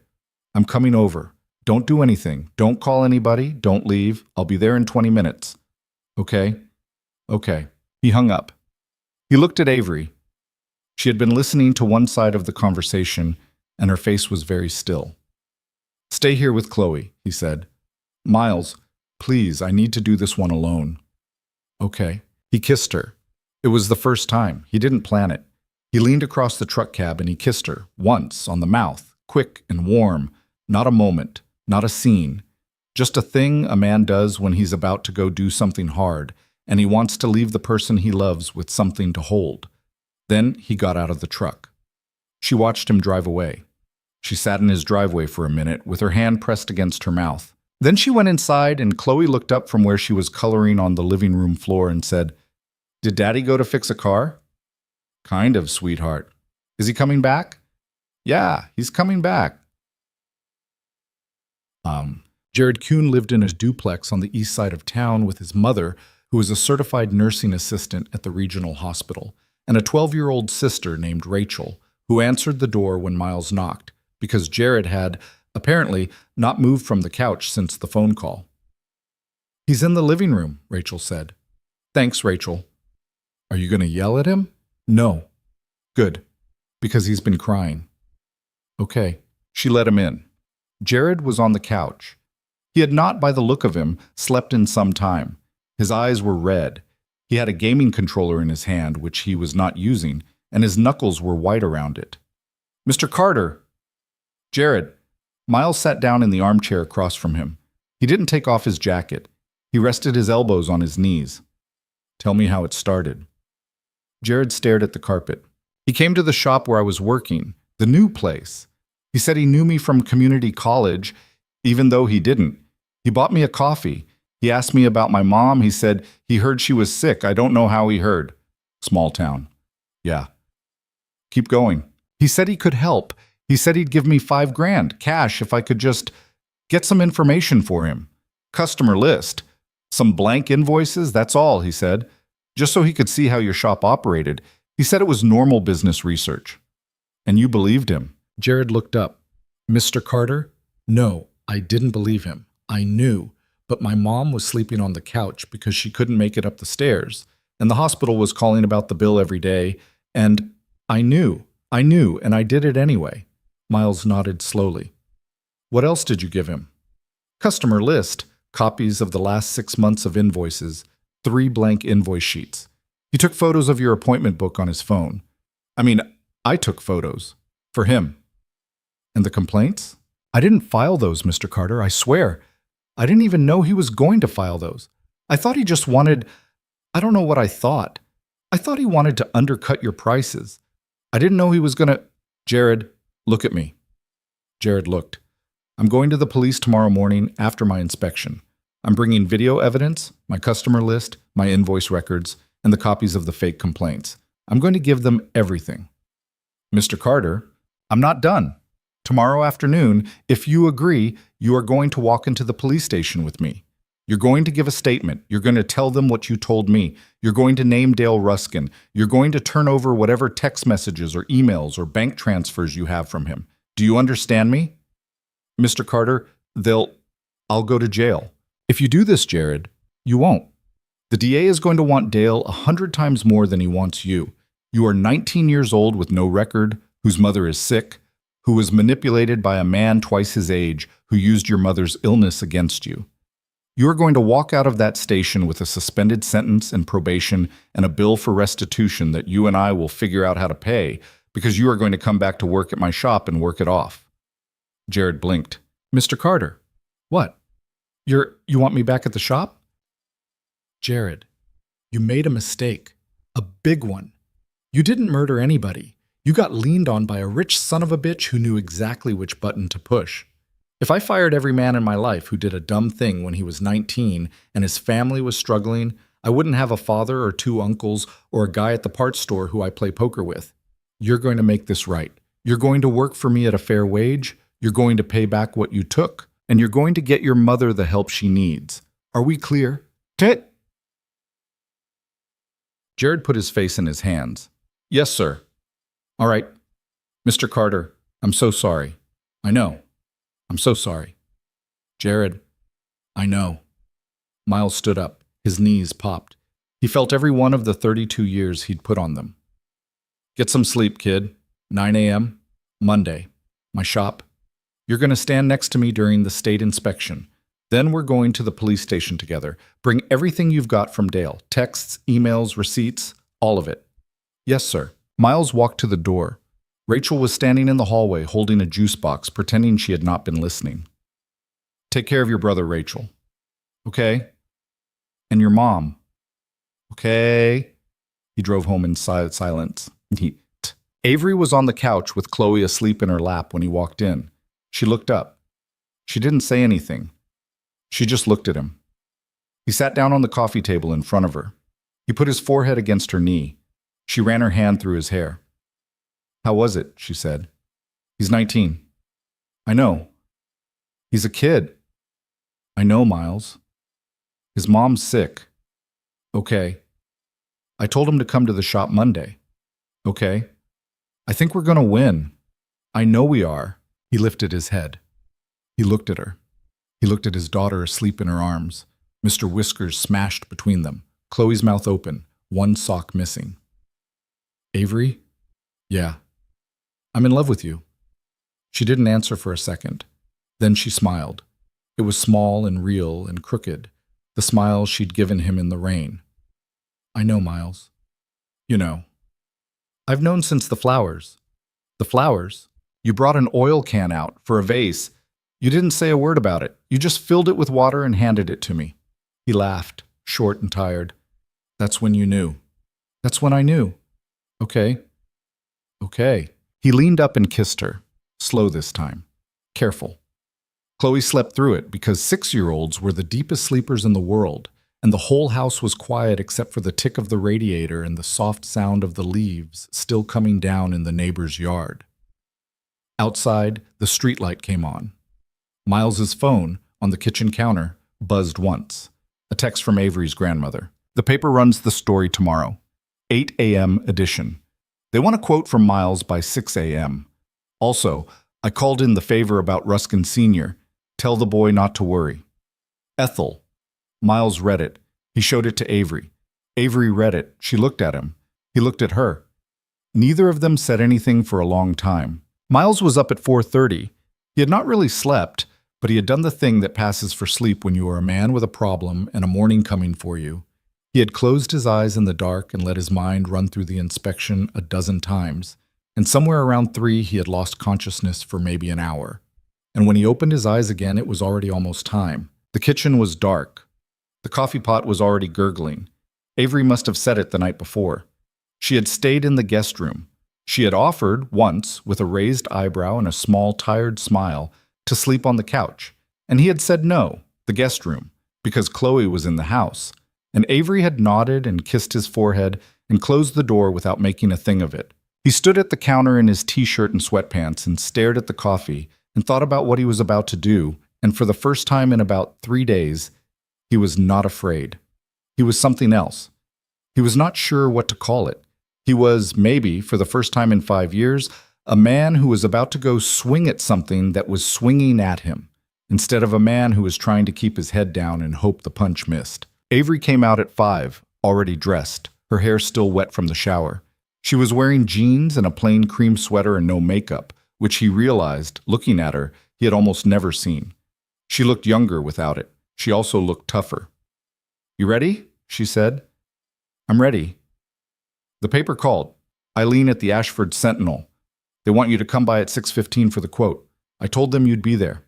I'm coming over. Don't do anything. Don't call anybody. Don't leave. I'll be there in 20 minutes. Okay? Okay. He hung up. He looked at Avery. She had been listening to one side of the conversation, and her face was very still. Stay here with Chloe, he said. Miles, please, I need to do this one alone. Okay. He kissed her. It was the first time. He didn't plan it. He leaned across the truck cab and he kissed her, once, on the mouth, quick and warm, not a moment, not a scene, just a thing a man does when he's about to go do something hard, and he wants to leave the person he loves with something to hold. Then he got out of the truck. She watched him drive away. She sat in his driveway for a minute with her hand pressed against her mouth. Then she went inside and Chloe looked up from where she was coloring on the living room floor and said, Did Daddy go to fix a car? Kind of, sweetheart. Is he coming back? Yeah, he's coming back. Jared Kuhn lived in a duplex on the east side of town with his mother, who was a certified nursing assistant at the regional hospital, and a 12-year-old sister named Rachel, who answered the door when Miles knocked, because Jared had, apparently, not moved from the couch since the phone call. He's in the living room, Rachel said. Thanks, Rachel. Are you going to yell at him? No. Good. Because he's been crying. Okay. She let him in. Jared was on the couch. He had not, by the look of him, slept in some time. His eyes were red. He had a gaming controller in his hand, which he was not using, and his knuckles were white around it. "Mr. Carter!" "Jared." Miles sat down in the armchair across from him. He didn't take off his jacket. He rested his elbows on his knees. "Tell me how it started." Jared stared at the carpet. "He came to the shop where I was working, the new place. He said he knew me from community college, even though he didn't. He bought me a coffee. He asked me about my mom. He said he heard she was sick. I don't know how he heard." "Small town." "Yeah." "Keep going." "He said he could help. He said he'd give me $5,000 cash if I could just get some information for him. Customer list. Some blank invoices, that's all," he said. "Just so he could see how your shop operated. He said it was normal business research." "And you believed him?" Jared looked up. "Mr. Carter? No, I didn't believe him. I knew. But my mom was sleeping on the couch because she couldn't make it up the stairs, and the hospital was calling about the bill every day, and I knew, and I did it anyway." Miles nodded slowly. "What else did you give him?" "Customer list, copies of the last 6 months of invoices, 3 blank invoice sheets. He took photos of your appointment book on his phone. I took photos. For him." "And the complaints?" "I didn't file those, Mr. Carter, I swear. I didn't even know he was going to file those. I thought he just wanted— I don't know what I thought. I thought he wanted to undercut your prices. I didn't know he was going to— Jared, look at me." Jared looked. "I'm going to the police tomorrow morning after my inspection. I'm bringing video evidence, my customer list, my invoice records, and the copies of the fake complaints. I'm going to give them everything." "Mr. Carter, I'm not done. Tomorrow afternoon, if you agree, you are going to walk into the police station with me. You're going to give a statement. You're going to tell them what you told me. You're going to name Dale Ruskin. You're going to turn over whatever text messages or emails or bank transfers you have from him. Do you understand me?" "Mr. Carter, I'll go to jail." "If you do this, Jared, you won't. The DA is going to want Dale 100 times more than he wants you. You are 19 years old with no record, whose mother is sick, who was manipulated by a man twice his age who used your mother's illness against you. You are going to walk out of that station with a suspended sentence and probation and a bill for restitution that you and I will figure out how to pay because you are going to come back to work at my shop and work it off." Jared blinked. "Mr. Carter, what? You want me back at the shop?" "Jared, you made a mistake. A big one. You didn't murder anybody. You got leaned on by a rich son of a bitch who knew exactly which button to push. If I fired every man in my life who did a dumb thing when he was 19 and his family was struggling, I wouldn't have a father or 2 uncles or a guy at the parts store who I play poker with. You're going to make this right. You're going to work for me at a fair wage. You're going to pay back what you took. And you're going to get your mother the help she needs. Are we clear?" "Tit!" Jared put his face in his hands. "Yes, sir." "All right. Mr. Carter, I'm so sorry. I know. I'm so sorry." "Jared, I know." Miles stood up. His knees popped. He felt every one of the 32 years he'd put on them. "Get some sleep, kid. 9 a.m., Monday. My shop. You're going to stand next to me during the state inspection. Then we're going to the police station together. Bring everything you've got from Dale. Texts, emails, receipts, all of it." "Yes, sir." Miles walked to the door. Rachel was standing in the hallway holding a juice box, pretending she had not been listening. "Take care of your brother, Rachel." "Okay." "And your mom." "Okay." He drove home in silence. Avery was on the couch with Chloe asleep in her lap when he walked in. She looked up. She didn't say anything. She just looked at him. He sat down on the coffee table in front of her. He put his forehead against her knee. She ran her hand through his hair. "How was it?" she said. "He's 19. "I know." "He's a kid." "I know, Miles." "His mom's sick." "Okay." "I told him to come to the shop Monday." "Okay." "I think we're going to win." "I know we are." He lifted his head. He looked at her. He looked at his daughter asleep in her arms, Mr. Whiskers smashed between them, Chloe's mouth open, one sock missing. "Avery?" "Yeah." "I'm in love with you." She didn't answer for a second. Then she smiled. It was small and real and crooked. the smile she'd given him in the rain. I know, Miles. You know. I've known since the flowers. The flowers? You brought an oil can out for a vase. You didn't say a word about it. You just filled it with water and handed it to me. He laughed, short and tired. That's when you knew. That's when I knew. Okay. Okay. He leaned up and kissed her. Slow this time. Careful. Chloe slept through it because 6-year-olds were the deepest sleepers in the world, and the whole house was quiet except for the tick of the radiator and the soft sound of the leaves still coming down in the neighbor's yard. Outside, the streetlight came on. Miles's phone, on the kitchen counter, buzzed once. A text from Avery's grandmother. The paper runs the story tomorrow. 8 a.m. edition. They want a quote from Miles by 6 a.m. Also, I called in the favor about Ruskin Sr. Tell the boy not to worry. Ethel. Miles read it. He showed it to Avery. Avery read it. She looked at him. He looked at her. Neither of them said anything for a long time. Miles was up at 4:30. He had not really slept, but he had done the thing that passes for sleep when you are a man with a problem and a morning coming for you. He had closed his eyes in the dark and let his mind run through the inspection a dozen times, and somewhere around 3 he had lost consciousness for maybe an hour. And when he opened his eyes again, it was already almost time. The kitchen was dark. The coffee pot was already gurgling. Avery must have said it the night before. She had stayed in the guest room. She had offered, once, with a raised eyebrow and a small, tired smile, to sleep on the couch, and he had said no, the guest room, because Chloe was in the house. And Avery had nodded and kissed his forehead and closed the door without making a thing of it. He stood at the counter in his t-shirt and sweatpants and stared at the coffee and thought about what he was about to do, and for the first time in about 3 days, he was not afraid. He was something else. He was not sure what to call it. He was, maybe, for the first time in 5 years, a man who was about to go swing at something that was swinging at him, instead of a man who was trying to keep his head down and hope the punch missed. Avery came out at 5, already dressed, her hair still wet from the shower. She was wearing jeans and a plain cream sweater and no makeup, which he realized, looking at her, he had almost never seen. She looked younger without it. She also looked tougher. You ready? She said. I'm ready. The paper called. Eileen at the Ashford Sentinel. They want you to come by at 6:15 for the quote. I told them you'd be there.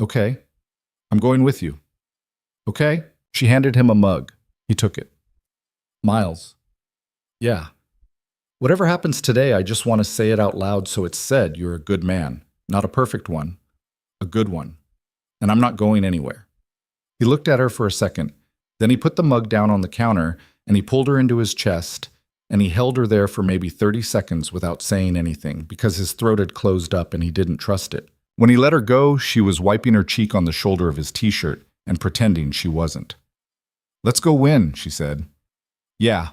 Okay. I'm going with you. Okay. She handed him a mug. He took it. Miles. Yeah. Whatever happens today, I just want to say it out loud so it's said you're a good man. Not a perfect one. A good one. And I'm not going anywhere. He looked at her for a second. Then he put the mug down on the counter and he pulled her into his chest and he held her there for maybe 30 seconds without saying anything because his throat had closed up and he didn't trust it. When he let her go, she was wiping her cheek on the shoulder of his t-shirt and pretending she wasn't. Let's go win, she said. Yeah,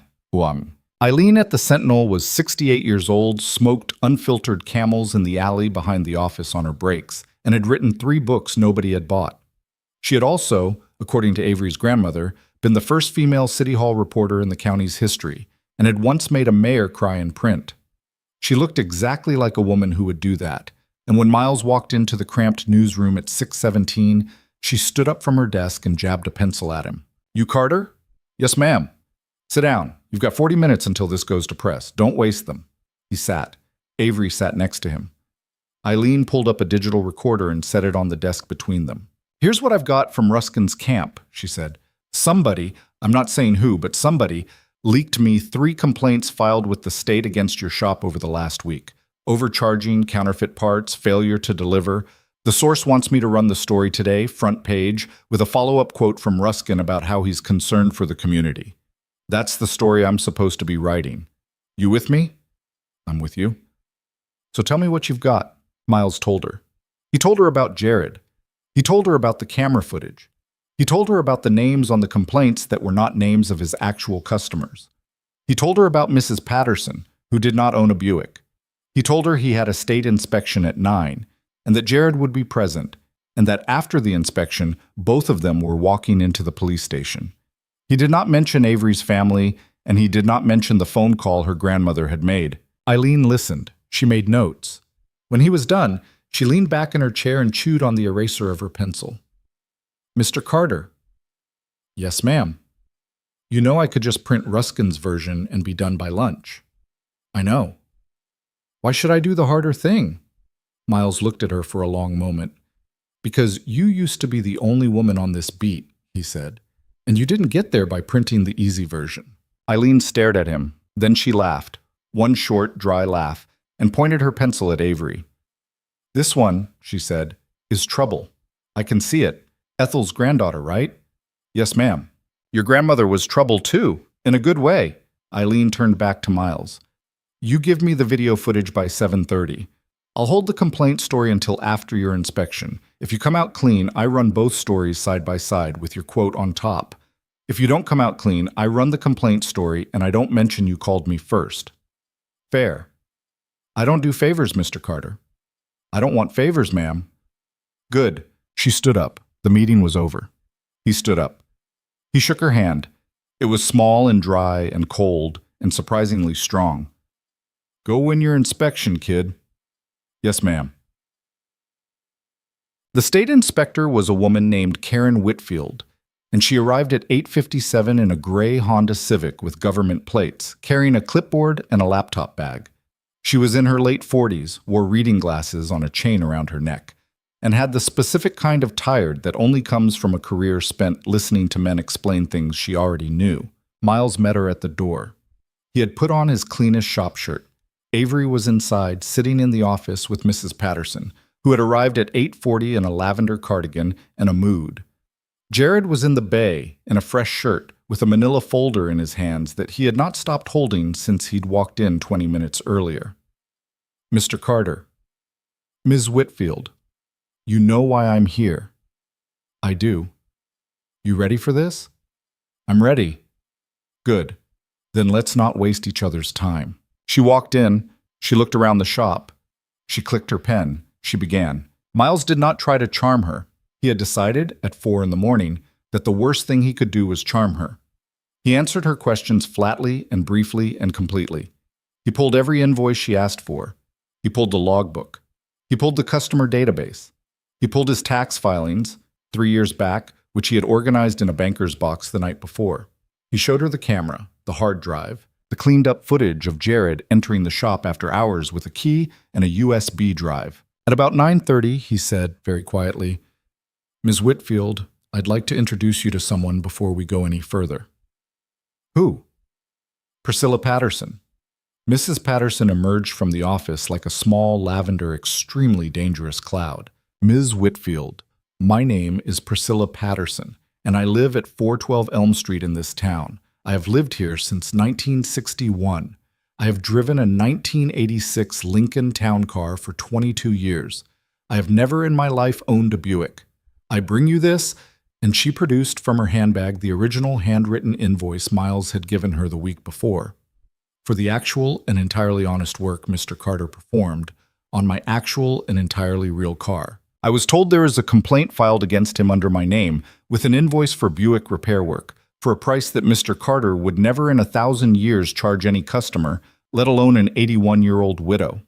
Eileen at the Sentinel was 68 years old, smoked unfiltered Camels in the alley behind the office on her breaks, and had written 3 books nobody had bought. She had also, according to Avery's grandmother, been the first female City Hall reporter in the county's history, and had once made a mayor cry in print. She looked exactly like a woman who would do that, and when Miles walked into the cramped newsroom at 6:17, she stood up from her desk and jabbed a pencil at him. You Carter? Yes, ma'am. Sit down. You've got 40 minutes until this goes to press. Don't waste them. He sat. Avery sat next to him. Eileen pulled up a digital recorder and set it on the desk between them. Here's what I've got from Ruskin's camp, she said. Somebody, I'm not saying who, but somebody, leaked me 3 complaints filed with the state against your shop over the last week. Overcharging, counterfeit parts, failure to deliver. The source wants me to run the story today, front page, with a follow-up quote from Ruskin about how he's concerned for the community. That's the story I'm supposed to be writing. You with me? I'm with you. So tell me what you've got, Miles told her. He told her about Jared. He told her about the camera footage. He told her about the names on the complaints that were not names of his actual customers. He told her about Mrs. Patterson, who did not own a Buick. He told her he had a state inspection at 9, and that Jared would be present, and that after the inspection, both of them were walking into the police station. He did not mention Avery's family, and he did not mention the phone call her grandmother had made. Eileen listened. She made notes. When he was done, she leaned back in her chair and chewed on the eraser of her pencil. Mr. Carter. Yes, ma'am. You know I could just print Ruskin's version and be done by lunch. I know. Why should I do the harder thing? Miles looked at her for a long moment. Because you used to be the only woman on this beat, he said, and you didn't get there by printing the easy version. Eileen stared at him. Then she laughed, one short, dry laugh, and pointed her pencil at Avery. This one, she said, is Trouble. I can see it. Ethel's granddaughter, right? Yes, ma'am. Your grandmother was Trouble, too, in a good way. Eileen turned back to Miles. You give me the video footage by 7:30. I'll hold the complaint story until after your inspection. If you come out clean, I run both stories side by side with your quote on top. If you don't come out clean, I run the complaint story and I don't mention you called me first. Fair. I don't do favors, Mr. Carter. I don't want favors, ma'am. Good. She stood up. The meeting was over. He stood up. He shook her hand. It was small and dry and cold and surprisingly strong. Go win your inspection, kid. Yes, ma'am. The state inspector was a woman named Karen Whitfield, and she arrived at 8:57 in a gray Honda Civic with government plates, carrying a clipboard and a laptop bag. She was in her late 40s, wore reading glasses on a chain around her neck, and had the specific kind of tired that only comes from a career spent listening to men explain things she already knew. Miles met her at the door. He had put on his cleanest shop shirt. Avery was inside, sitting in the office with Mrs. Patterson, who had arrived at 8:40 in a lavender cardigan and a mood. Jared was in the bay, in a fresh shirt, with a manila folder in his hands that he had not stopped holding since he'd walked in 20 minutes earlier. Mr. Carter. Ms. Whitfield. You know why I'm here. I do. You ready for this? I'm ready. Good. Then let's not waste each other's time. She walked in. She looked around the shop. She clicked her pen. She began. Miles did not try to charm her. He had decided, at 4 in the morning, that the worst thing he could do was charm her. He answered her questions flatly and briefly and completely. He pulled every invoice she asked for. He pulled the logbook. He pulled the customer database. He pulled his tax filings, 3 years back, which he had organized in a banker's box the night before. He showed her the camera, the hard drive, the cleaned-up footage of Jared entering the shop after hours with a key and a USB drive. At about 9:30, he said, very quietly, Ms. Whitfield, I'd like to introduce you to someone before we go any further. Who? Priscilla Patterson. Mrs. Patterson emerged from the office like a small, lavender, extremely dangerous cloud. Ms. Whitfield, my name is Priscilla Patterson, and I live at 412 Elm Street in this town. I have lived here since 1961. I have driven a 1986 Lincoln Town Car for 22 years. I have never in my life owned a Buick. I bring you this, and she produced from her handbag the original handwritten invoice Miles had given her the week before, for the actual and entirely honest work Mr. Carter performed on my actual and entirely real car. I was told there is a complaint filed against him under my name with an invoice for Buick repair work, for a price that Mr. Carter would never in 1,000 years charge any customer, let alone an 81-year-old widow.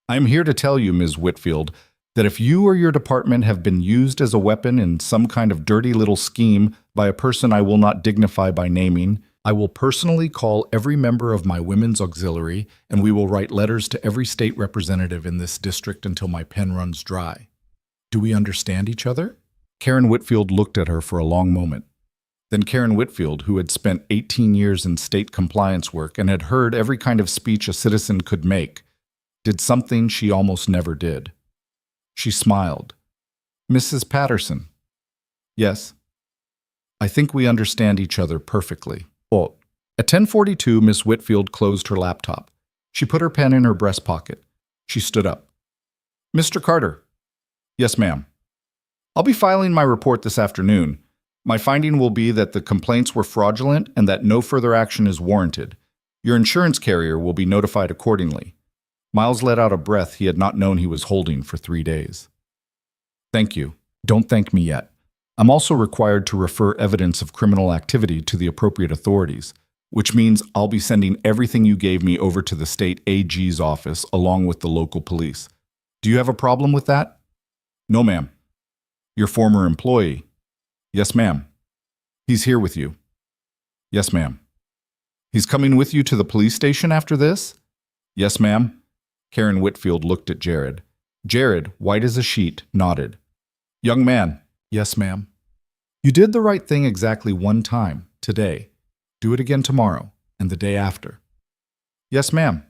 I am here to tell you, Ms. Whitfield, that if you or your department have been used as a weapon in some kind of dirty little scheme by a person I will not dignify by naming, I will personally call every member of my women's auxiliary, and we will write letters to every state representative in this district until my pen runs dry. Do we understand each other? Karen Whitfield looked at her for a long moment. Then Karen Whitfield, who had spent 18 years in state compliance work and had heard every kind of speech a citizen could make, did something she almost never did. She smiled. Mrs. Patterson. Yes. I think we understand each other perfectly. Well, at 10:42, Miss Whitfield closed her laptop. She put her pen in her breast pocket. She stood up. Mr. Carter. Yes, ma'am. I'll be filing my report this afternoon. My finding will be that the complaints were fraudulent and that no further action is warranted. Your insurance carrier will be notified accordingly. Miles let out a breath he had not known he was holding for 3 days. Thank you. Don't thank me yet. I'm also required to refer evidence of criminal activity to the appropriate authorities, which means I'll be sending everything you gave me over to the state AG's office along with the local police. Do you have a problem with that? No, ma'am. Your former employee. Yes, ma'am. He's here with you. Yes, ma'am. He's coming with you to the police station after this? Yes, ma'am. Karen Whitfield looked at Jared. Jared, white as a sheet, nodded. Young man. Yes, ma'am. You did the right thing exactly one time, today. Do it again tomorrow, and the day after. Yes, ma'am.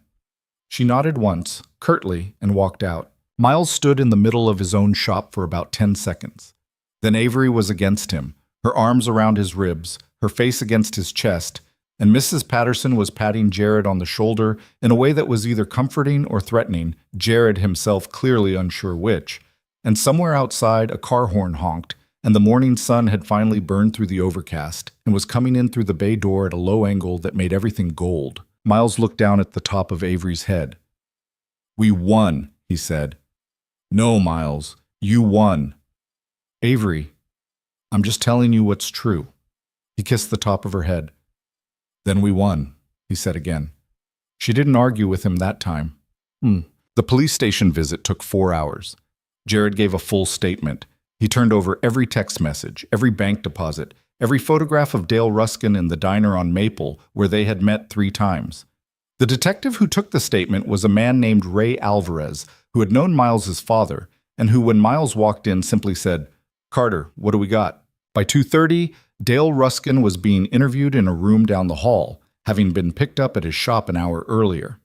She nodded once, curtly, and walked out. Miles stood in the middle of his own shop for about 10 seconds. Then Avery was against him, her arms around his ribs, her face against his chest, and Mrs. Patterson was patting Jared on the shoulder in a way that was either comforting or threatening, Jared himself clearly unsure which. And somewhere outside, a car horn honked, and the morning sun had finally burned through the overcast and was coming in through the bay door at a low angle that made everything gold. Miles looked down at the top of Avery's head. We won, he said. No, Miles, you won. Avery, I'm just telling you what's true. He kissed the top of her head. Then we won, he said again. She didn't argue with him that time. The police station visit took 4 hours. Jared gave a full statement. He turned over every text message, every bank deposit, every photograph of Dale Ruskin in the diner on Maple where they had met 3 times. The detective who took the statement was a man named Ray Alvarez, who had known Miles's father, and who, when Miles walked in, simply said, Carter, what do we got? By 2:30, Dale Ruskin was being interviewed in a room down the hall, having been picked up at his shop an hour earlier.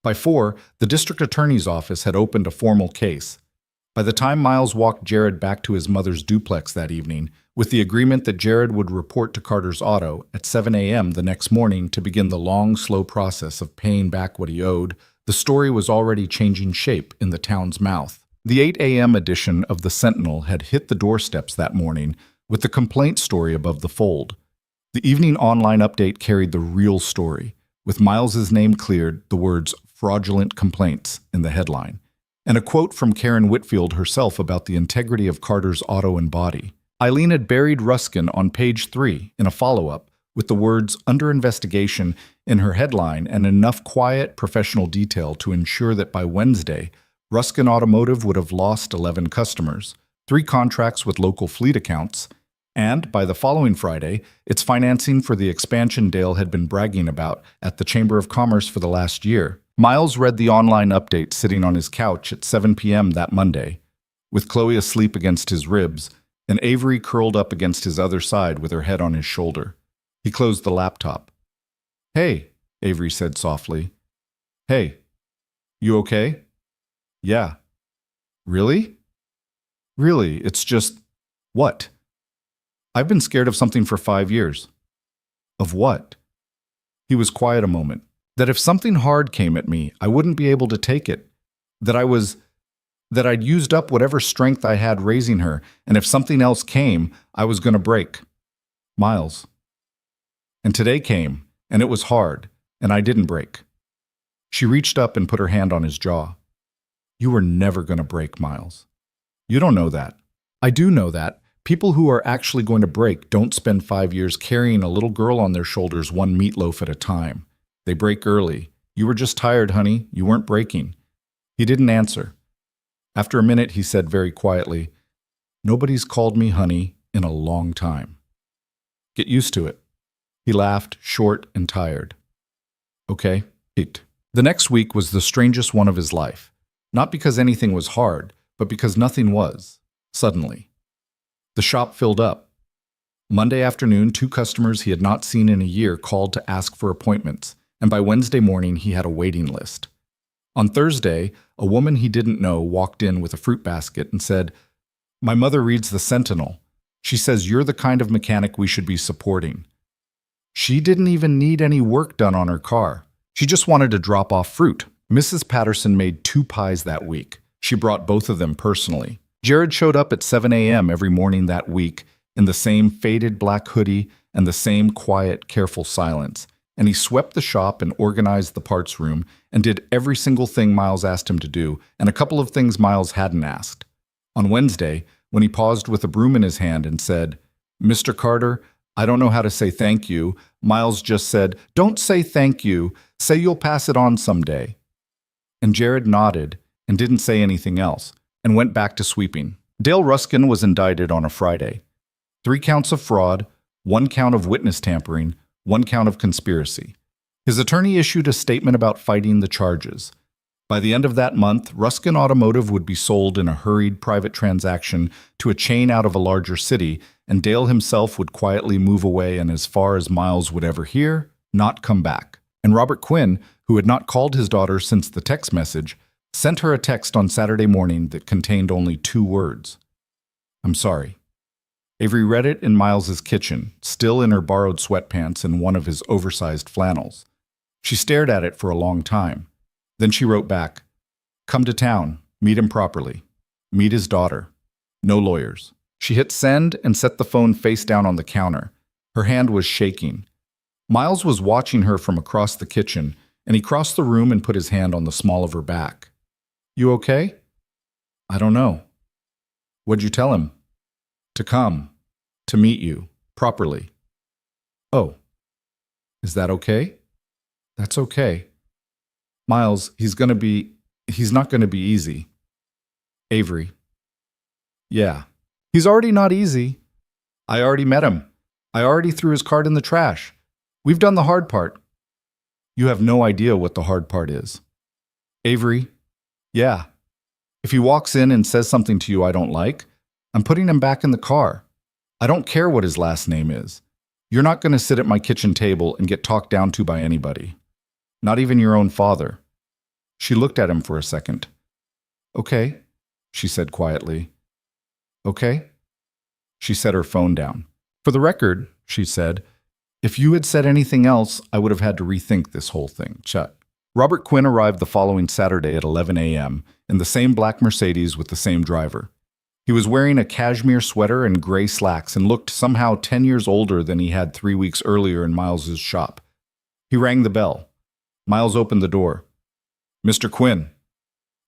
By 4, the district attorney's office had opened a formal case. By the time Miles walked Jared back to his mother's duplex that evening, with the agreement that Jared would report to Carter's auto at 7 a.m. the next morning to begin the long, slow process of paying back what he owed, the story was already changing shape in the town's mouth. The 8 a.m. edition of the Sentinel had hit the doorsteps that morning with the complaint story above the fold. The evening online update carried the real story, with Miles's name cleared, the words fraudulent complaints in the headline, and a quote from Karen Whitfield herself about the integrity of Carter's auto and body. Eileen had buried Ruskin on page 3 in a follow-up with the words under investigation in her headline and enough quiet, professional detail to ensure that by Wednesday, Ruskin Automotive would have lost 11 customers, 3 contracts with local fleet accounts, and by the following Friday, its financing for the expansion Dale had been bragging about at the Chamber of Commerce for the last year. Miles read the online update sitting on his couch at 7 p.m. that Monday, with Chloe asleep against his ribs and Avery curled up against his other side with her head on his shoulder. He closed the laptop. Hey, Avery said softly. Hey, you okay? Yeah. Really? Really, it's just... What? I've been scared of something for 5 years. Of what? He was quiet a moment. That if something hard came at me, I wouldn't be able to take it. That I'd used up whatever strength I had raising her, and if something else came, I was going to break. Miles. And today came, and it was hard, and I didn't break. She reached up and put her hand on his jaw. You were never going to break, Miles. You don't know that. I do know that. People who are actually going to break don't spend 5 years carrying a little girl on their shoulders one meatloaf at a time. They break early. You were just tired, honey. You weren't breaking. He didn't answer. After a minute, he said very quietly, Nobody's called me honey in a long time. Get used to it. He laughed, short and tired. Okay, Pete. The next week was the strangest one of his life. Not because anything was hard, but because nothing was, suddenly. The shop filled up. Monday afternoon, 2 customers he had not seen in a year called to ask for appointments, and by Wednesday morning he had a waiting list. On Thursday, a woman he didn't know walked in with a fruit basket and said, My mother reads the Sentinel. She says you're the kind of mechanic we should be supporting. She didn't even need any work done on her car. She just wanted to drop off fruit. Mrs. Patterson made 2 pies that week. She brought both of them personally. Jared showed up at 7 a.m. every morning that week in the same faded black hoodie and the same quiet, careful silence. And he swept the shop and organized the parts room and did every single thing Miles asked him to do and a couple of things Miles hadn't asked. On Wednesday, when he paused with a broom in his hand and said, Mr. Carter, I don't know how to say thank you, Miles just said, Don't say thank you, say you'll pass it on someday. And Jared nodded and didn't say anything else and went back to sweeping. Dale Ruskin was indicted on a Friday. 3 counts of fraud, one count of witness tampering, one count of conspiracy. His attorney issued a statement about fighting the charges. By the end of that month, Ruskin Automotive would be sold in a hurried private transaction to a chain out of a larger city, and Dale himself would quietly move away and as far as Miles would ever hear, not come back. And Robert Quinn, who had not called his daughter since the text message, sent her a text on Saturday morning that contained only 2 words. "I'm sorry." Avery read it in Miles's kitchen, still in her borrowed sweatpants and one of his oversized flannels. She stared at it for a long time. Then she wrote back, "Come to town, meet him properly. Meet his daughter. No lawyers." She hit send and set the phone face down on the counter. Her hand was shaking. Miles was watching her from across the kitchen, and he crossed the room and put his hand on the small of her back. "You okay?" "I don't know." "What'd you tell him?" "To come. To meet you. Properly." "Oh. Is that okay?" "That's okay." "Miles, he's not going to be easy." Avery. "Yeah. He's already not easy. I already met him. I already threw his card in the trash. We've done the hard part." "You have no idea what the hard part is." Avery. "Yeah. If he walks in and says something to you I don't like, I'm putting him back in the car. I don't care what his last name is. You're not going to sit at my kitchen table and get talked down to by anybody. Not even your own father." She looked at him for a second. "Okay," she said quietly. "Okay?" She set her phone down. "For the record," she said, "if you had said anything else, I would have had to rethink this whole thing. Chut." Robert Quinn arrived the following Saturday at 11 a.m. in the same black Mercedes with the same driver. He was wearing a cashmere sweater and gray slacks and looked somehow 10 years older than he had 3 weeks earlier in Miles's shop. He rang the bell. Miles opened the door. "Mr. Quinn."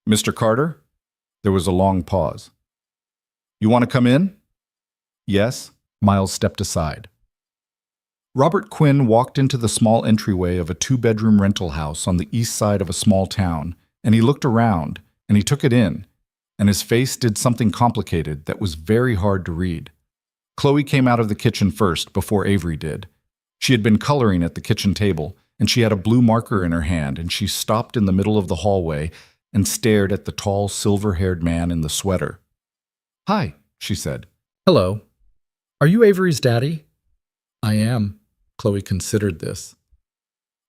"Mr. Carter?" There was a long pause. "You want to come in?" "Yes." Miles stepped aside. Robert Quinn walked into the small entryway of a 2-bedroom rental house on the east side of a small town, and he looked around, and he took it in, and his face did something complicated that was very hard to read. Chloe came out of the kitchen first, before Avery did. She had been coloring at the kitchen table, and she had a blue marker in her hand, and she stopped in the middle of the hallway and stared at the tall, silver-haired man in the sweater. "Hi," she said. "Hello. Are you Avery's daddy?" "I am." Chloe considered this.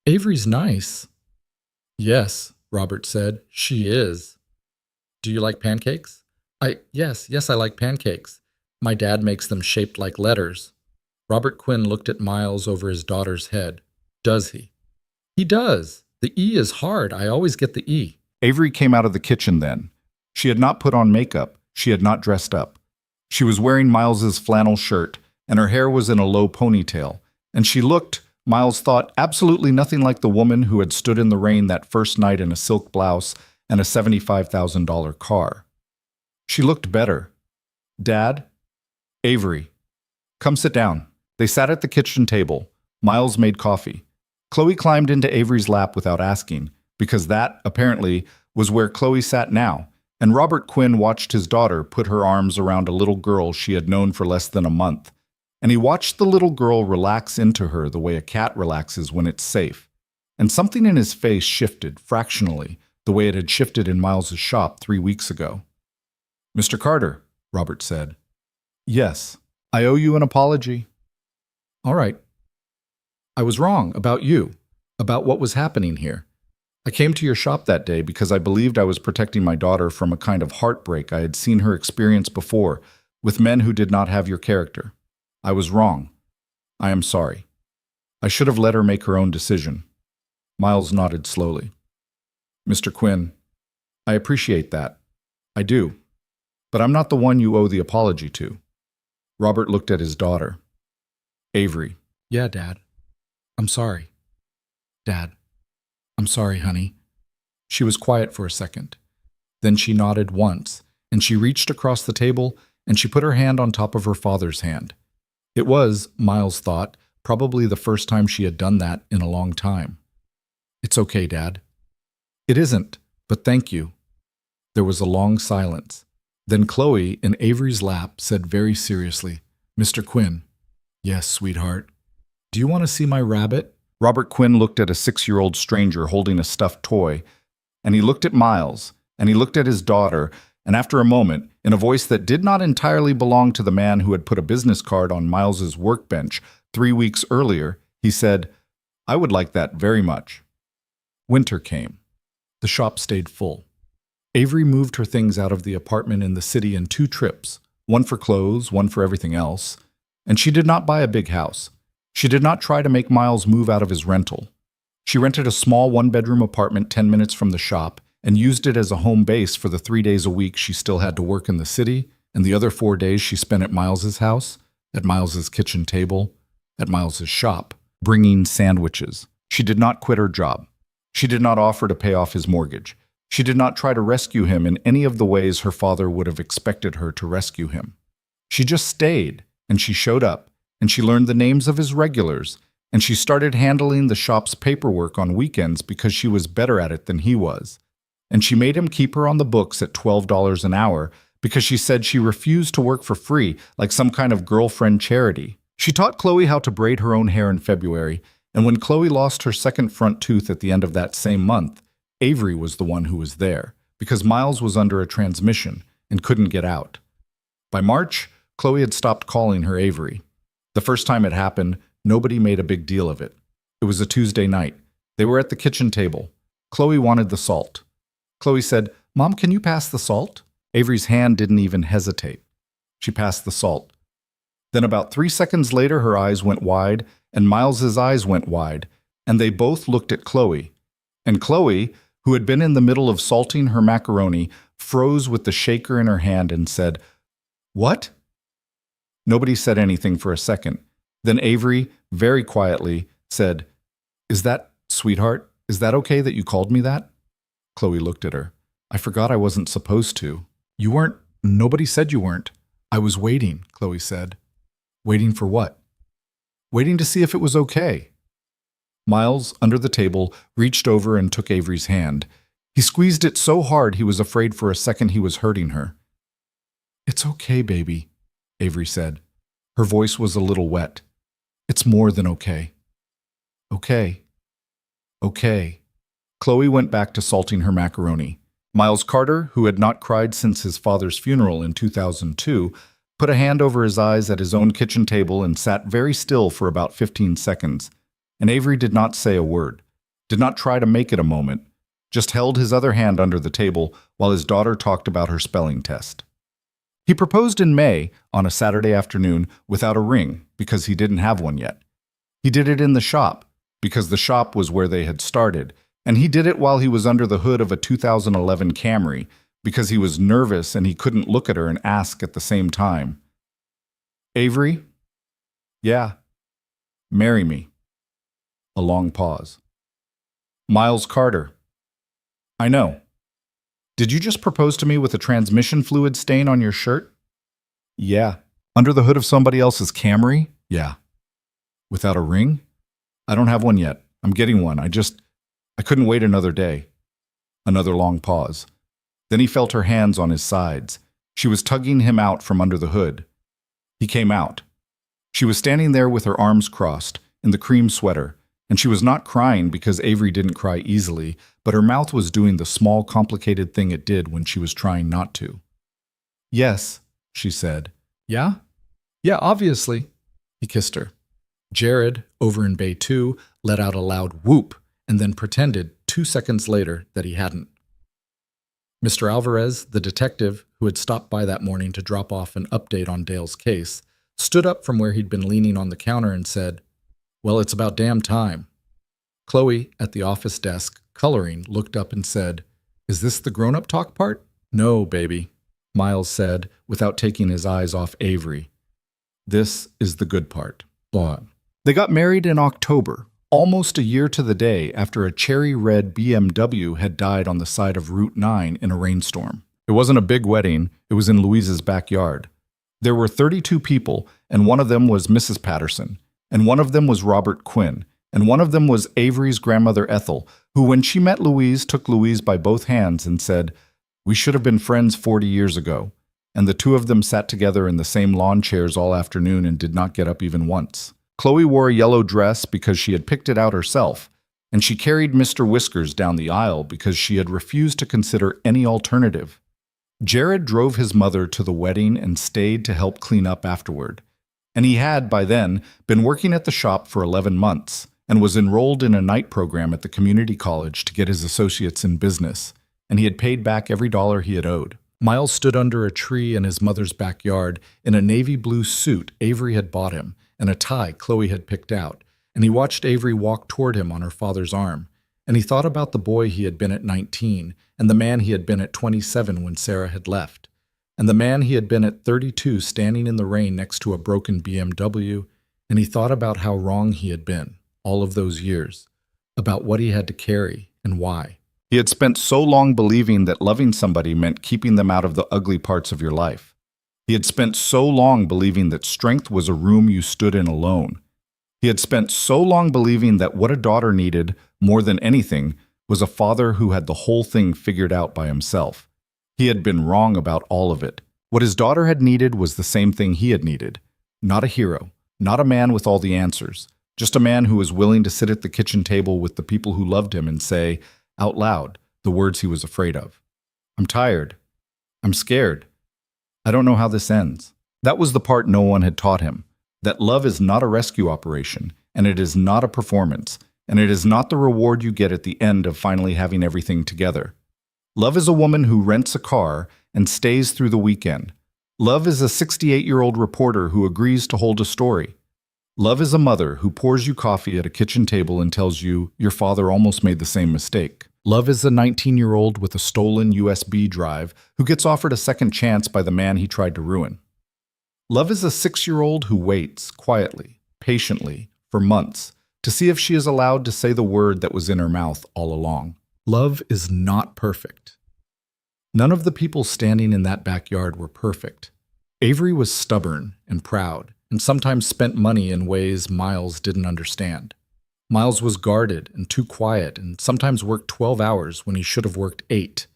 "Avery's nice." "Yes," Robert said. "She is." "Do you like pancakes?" Yes, I like pancakes. My dad makes them shaped like letters." Robert Quinn looked at Miles over his daughter's head. "Does he?" "He does. The E is hard. I always get the E." Avery came out of the kitchen then. She had not put on makeup. She had not dressed up. She was wearing Miles's flannel shirt, and her hair was in a low ponytail, and she looked, Miles thought, absolutely nothing like the woman who had stood in the rain that first night in a silk blouse and a $75,000 car. She looked better. "Dad?" "Avery." "Come sit down." They sat at the kitchen table. Miles made coffee. Chloe climbed into Avery's lap without asking, because that, apparently, was where Chloe sat now, and Robert Quinn watched his daughter put her arms around a little girl she had known for less than a month, and he watched the little girl relax into her the way a cat relaxes when it's safe. And something in his face shifted, fractionally, the way it had shifted in Miles's shop 3 weeks ago. "Mr. Carter," Robert said. "Yes, I owe you an apology." "All right. I was wrong about you, about what was happening here. I came to your shop that day because I believed I was protecting my daughter from a kind of heartbreak I had seen her experience before with men who did not have your character. I was wrong. I am sorry. I should have let her make her own decision." Miles nodded slowly. "Mr. Quinn, I appreciate that. I do. But I'm not the one you owe the apology to." Robert looked at his daughter. "Avery." "Yeah, Dad. I'm sorry." "Dad. I'm sorry, honey." She was quiet for a second. Then she nodded once, and she reached across the table, and she put her hand on top of her father's hand. It was, Miles thought, probably the first time she had done that in a long time. "It's okay, Dad." "It isn't, but thank you." There was a long silence. Then Chloe, in Avery's lap, said very seriously, "Mr. Quinn, Yes, sweetheart. Do you want to see my rabbit? Robert Quinn looked at a 6-year-old stranger holding a stuffed toy, and he looked at Miles, and he looked at his daughter, and after a moment, in a voice that did not entirely belong to the man who had put a business card on Miles's workbench 3 weeks earlier, he said, "I would like that very much." Winter came. The shop stayed full. Avery moved her things out of the apartment in the city in 2 trips, one for clothes, one for everything else. And she did not buy a big house. She did not try to make Miles move out of his rental. She rented a small 1-bedroom apartment 10 minutes from the shop and used it as a home base for the 3 days a week she still had to work in the city, and the other 4 days she spent at Miles's house, at Miles's kitchen table, at Miles's shop, bringing sandwiches. She did not quit her job. She did not offer to pay off his mortgage. She did not try to rescue him in any of the ways her father would have expected her to rescue him. She just stayed, and she showed up, and she learned the names of his regulars, and she started handling the shop's paperwork on weekends because she was better at it than he was. And she made him keep her on the books at $12 an hour because she said she refused to work for free like some kind of girlfriend charity. She taught Chloe how to braid her own hair in February, and when Chloe lost her second front tooth at the end of that same month, Avery was the one who was there, because Miles was under a transmission and couldn't get out. By March, Chloe had stopped calling her Avery. The first time it happened, nobody made a big deal of it. It was a Tuesday night. They were at the kitchen table. Chloe wanted the salt. Chloe said, "Mom, can you pass the salt?" Avery's hand didn't even hesitate. She passed the salt. Then about 3 seconds later, her eyes went wide, and Miles's eyes went wide, and they both looked at Chloe. And Chloe, who had been in the middle of salting her macaroni, froze with the shaker in her hand and said, "What?" Nobody said anything for a second. Then Avery, very quietly, said, "Is that, sweetheart, is that okay that you called me that?" Chloe looked at her. "I forgot I wasn't supposed to." "You weren't. Nobody said you weren't. I was waiting," Chloe said. "Waiting for what?" "Waiting to see if it was okay." Miles, under the table, reached over and took Avery's hand. He squeezed it so hard he was afraid for a second he was hurting her. "It's okay, baby," Avery said. Her voice was a little wet. "It's more than okay." "Okay. Okay." Chloe went back to salting her macaroni. Miles Carter, who had not cried since his father's funeral in 2002, put a hand over his eyes at his own kitchen table and sat very still for about 15 seconds. And Avery did not say a word, did not try to make it a moment, just held his other hand under the table while his daughter talked about her spelling test. He proposed in May on a Saturday afternoon without a ring because he didn't have one yet. He did it in the shop because the shop was where they had started, and he did it while he was under the hood of a 2011 Camry because he was nervous and he couldn't look at her and ask at the same time. "Avery?" "Yeah." "Marry me." A long pause. "Miles Carter." "I know. Did you just propose to me with a transmission fluid stain on your shirt?" "Yeah." "Under the hood of somebody else's Camry?" "Yeah." "Without a ring?" "I don't have one yet. I'm getting one. I couldn't wait another day." Another long pause. Then he felt her hands on his sides. She was tugging him out from under the hood. He came out. She was standing there with her arms crossed, in the cream sweater, and she was not crying because Avery didn't cry easily, but her mouth was doing the small, complicated thing it did when she was trying not to. "Yes," she said. "Yeah?" "Yeah, obviously." He kissed her. Jared, over in Bay 2, let out a loud whoop and then pretended 2 seconds later that he hadn't. Mr. Alvarez, the detective who had stopped by that morning to drop off an update on Dale's case, stood up from where he'd been leaning on the counter and said, "Well, it's about damn time." Chloe, at the office desk, coloring, looked up and said, "Is this the grown-up talk part?" "No, baby," Miles said, without taking his eyes off Avery. "This is the good part." They got married in October, almost a year to the day after a cherry-red BMW had died on the side of Route 9 in a rainstorm. It wasn't a big wedding, it was in Louise's backyard. There were 32 people, and one of them was Mrs. Patterson, and one of them was Robert Quinn, and one of them was Avery's grandmother Ethel, who when she met Louise took Louise by both hands and said, "We should have been friends 40 years ago." and the two of them sat together in the same lawn chairs all afternoon and did not get up even once. Chloe wore a yellow dress because she had picked it out herself, and she carried Mr. Whiskers down the aisle because she had refused to consider any alternative. Jared drove his mother to the wedding and stayed to help clean up afterward. And he had, by then, been working at the shop for 11 months and was enrolled in a night program at the community college to get his associates in business, and he had paid back every dollar he had owed. Miles stood under a tree in his mother's backyard in a navy blue suit Avery had bought him and a tie Chloe had picked out, and he watched Avery walk toward him on her father's arm, and he thought about the boy he had been at 19 and the man he had been at 27 when Sarah had left, and the man he had been at 32 standing in the rain next to a broken BMW, and he thought about how wrong he had been all of those years, about what he had to carry and why. He had spent so long believing that loving somebody meant keeping them out of the ugly parts of your life. He had spent so long believing that strength was a room you stood in alone. He had spent so long believing that what a daughter needed, more than anything, was a father who had the whole thing figured out by himself. He had been wrong about all of it. What his daughter had needed was the same thing he had needed. Not a hero, not a man with all the answers, just a man who was willing to sit at the kitchen table with the people who loved him and say, out loud, the words he was afraid of. I'm tired. I'm scared. I don't know how this ends. That was the part no one had taught him, that love is not a rescue operation, and it is not a performance, and it is not the reward you get at the end of finally having everything together. Love is a woman who rents a car and stays through the weekend. Love is a 68-year-old reporter who agrees to hold a story. Love is a mother who pours you coffee at a kitchen table and tells you your father almost made the same mistake. Love is a 19-year-old with a stolen USB drive who gets offered a second chance by the man he tried to ruin. Love is a 6-year-old who waits quietly, patiently, for months to see if she is allowed to say the word that was in her mouth all along. Love is not perfect. None of the people standing in that backyard were perfect. Avery was stubborn and proud, and sometimes spent money in ways Miles didn't understand. Miles was guarded and too quiet and sometimes worked 12 hours when he should have worked 8.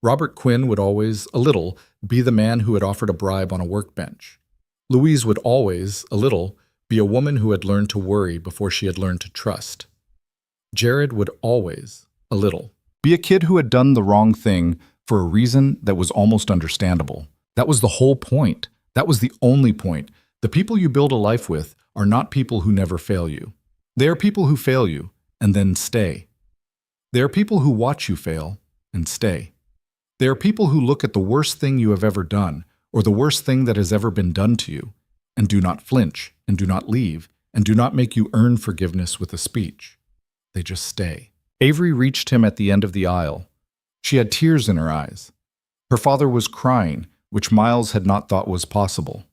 Robert Quinn would always, a little, be the man who had offered a bribe on a workbench. Louise would always, a little, be a woman who had learned to worry before she had learned to trust. Jared would always, a little, be a kid who had done the wrong thing for a reason that was almost understandable. That was the whole point. That was the only point. The people you build a life with are not people who never fail you. They are people who fail you and then stay. They are people who watch you fail and stay. They are people who look at the worst thing you have ever done or the worst thing that has ever been done to you and do not flinch and do not leave and do not make you earn forgiveness with a speech. They just stay. Avery reached him at the end of the aisle. She had tears in her eyes. Her father was crying, which Miles had not thought was possible.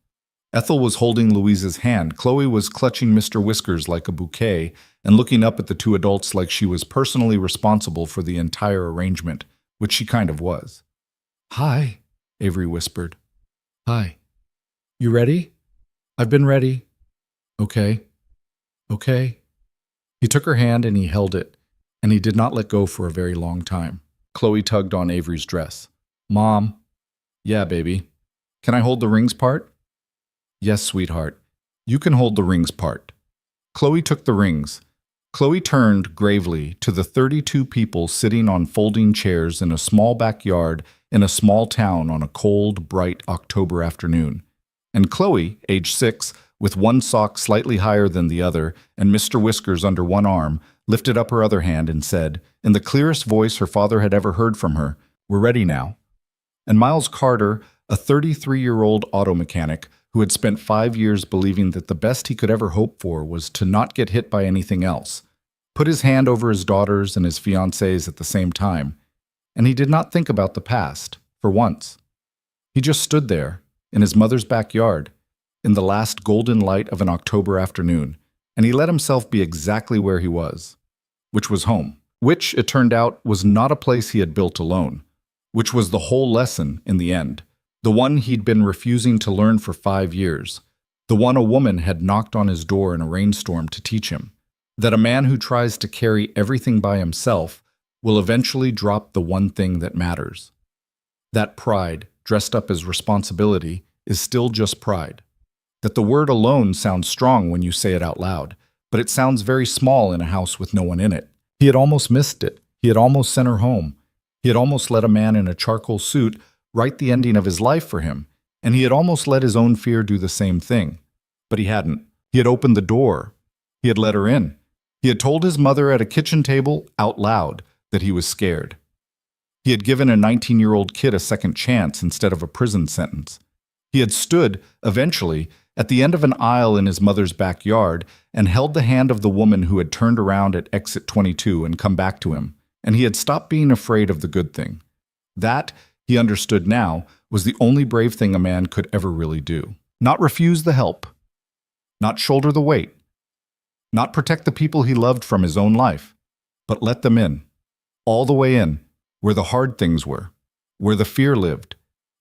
Ethel was holding Louise's hand. Chloe was clutching Mr. Whiskers like a bouquet and looking up at the two adults like she was personally responsible for the entire arrangement, which she kind of was. Hi, Avery whispered. Hi. You ready? I've been ready. Okay. Okay. He took her hand and he held it, and he did not let go for a very long time. Chloe tugged on Avery's dress. Mom. Yeah, baby. Can I hold the rings part? Yes, sweetheart. You can hold the rings part. Chloe took the rings. Chloe turned gravely to the 32 people sitting on folding chairs in a small backyard in a small town on a cold, bright October afternoon. And Chloe, age 6, with one sock slightly higher than the other and Mr. Whiskers under one arm, lifted up her other hand and said, in the clearest voice her father had ever heard from her, "We're ready now." And Miles Carter, a 33-year-old auto mechanic, who had spent 5 years believing that the best he could ever hope for was to not get hit by anything else, put his hand over his daughters and his fiancées at the same time, and he did not think about the past, for once. He just stood there, in his mother's backyard, in the last golden light of an October afternoon, and he let himself be exactly where he was, which was home, which, it turned out, was not a place he had built alone, which was the whole lesson in the end. The one he'd been refusing to learn for 5 years. The one a woman had knocked on his door in a rainstorm to teach him. That a man who tries to carry everything by himself will eventually drop the one thing that matters. That pride, dressed up as responsibility, is still just pride. That the word alone sounds strong when you say it out loud, but it sounds very small in a house with no one in it. He had almost missed it. He had almost sent her home. He had almost let a man in a charcoal suit write the ending of his life for him, and he had almost let his own fear do the same thing. But he hadn't. He had opened the door. He had let her in. He had told his mother at a kitchen table, out loud, that he was scared. He had given a 19-year-old kid a second chance instead of a prison sentence. He had stood, eventually, at the end of an aisle in his mother's backyard and held the hand of the woman who had turned around at exit 22 and come back to him, and he had stopped being afraid of the good thing. That, he understood now, was the only brave thing a man could ever really do. Not refuse the help. Not shoulder the weight. Not protect the people he loved from his own life, but let them in. All the way in, where the hard things were, where the fear lived,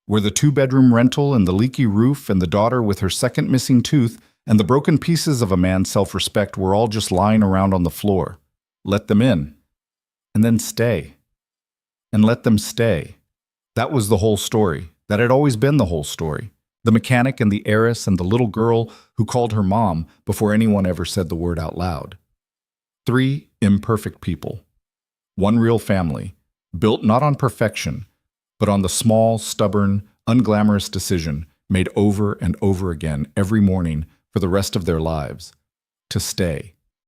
where the 2-bedroom rental and the leaky roof and the daughter with her second missing tooth and the broken pieces of a man's self-respect were all just lying around on the floor. Let them in. And then stay. And let them stay. That was the whole story. That had always been the whole story. The mechanic and the heiress and the little girl who called her mom before anyone ever said the word out loud. 3 imperfect people. 1 real family, built not on perfection, but on the small, stubborn, unglamorous decision made over and over again every morning for the rest of their lives, to stay.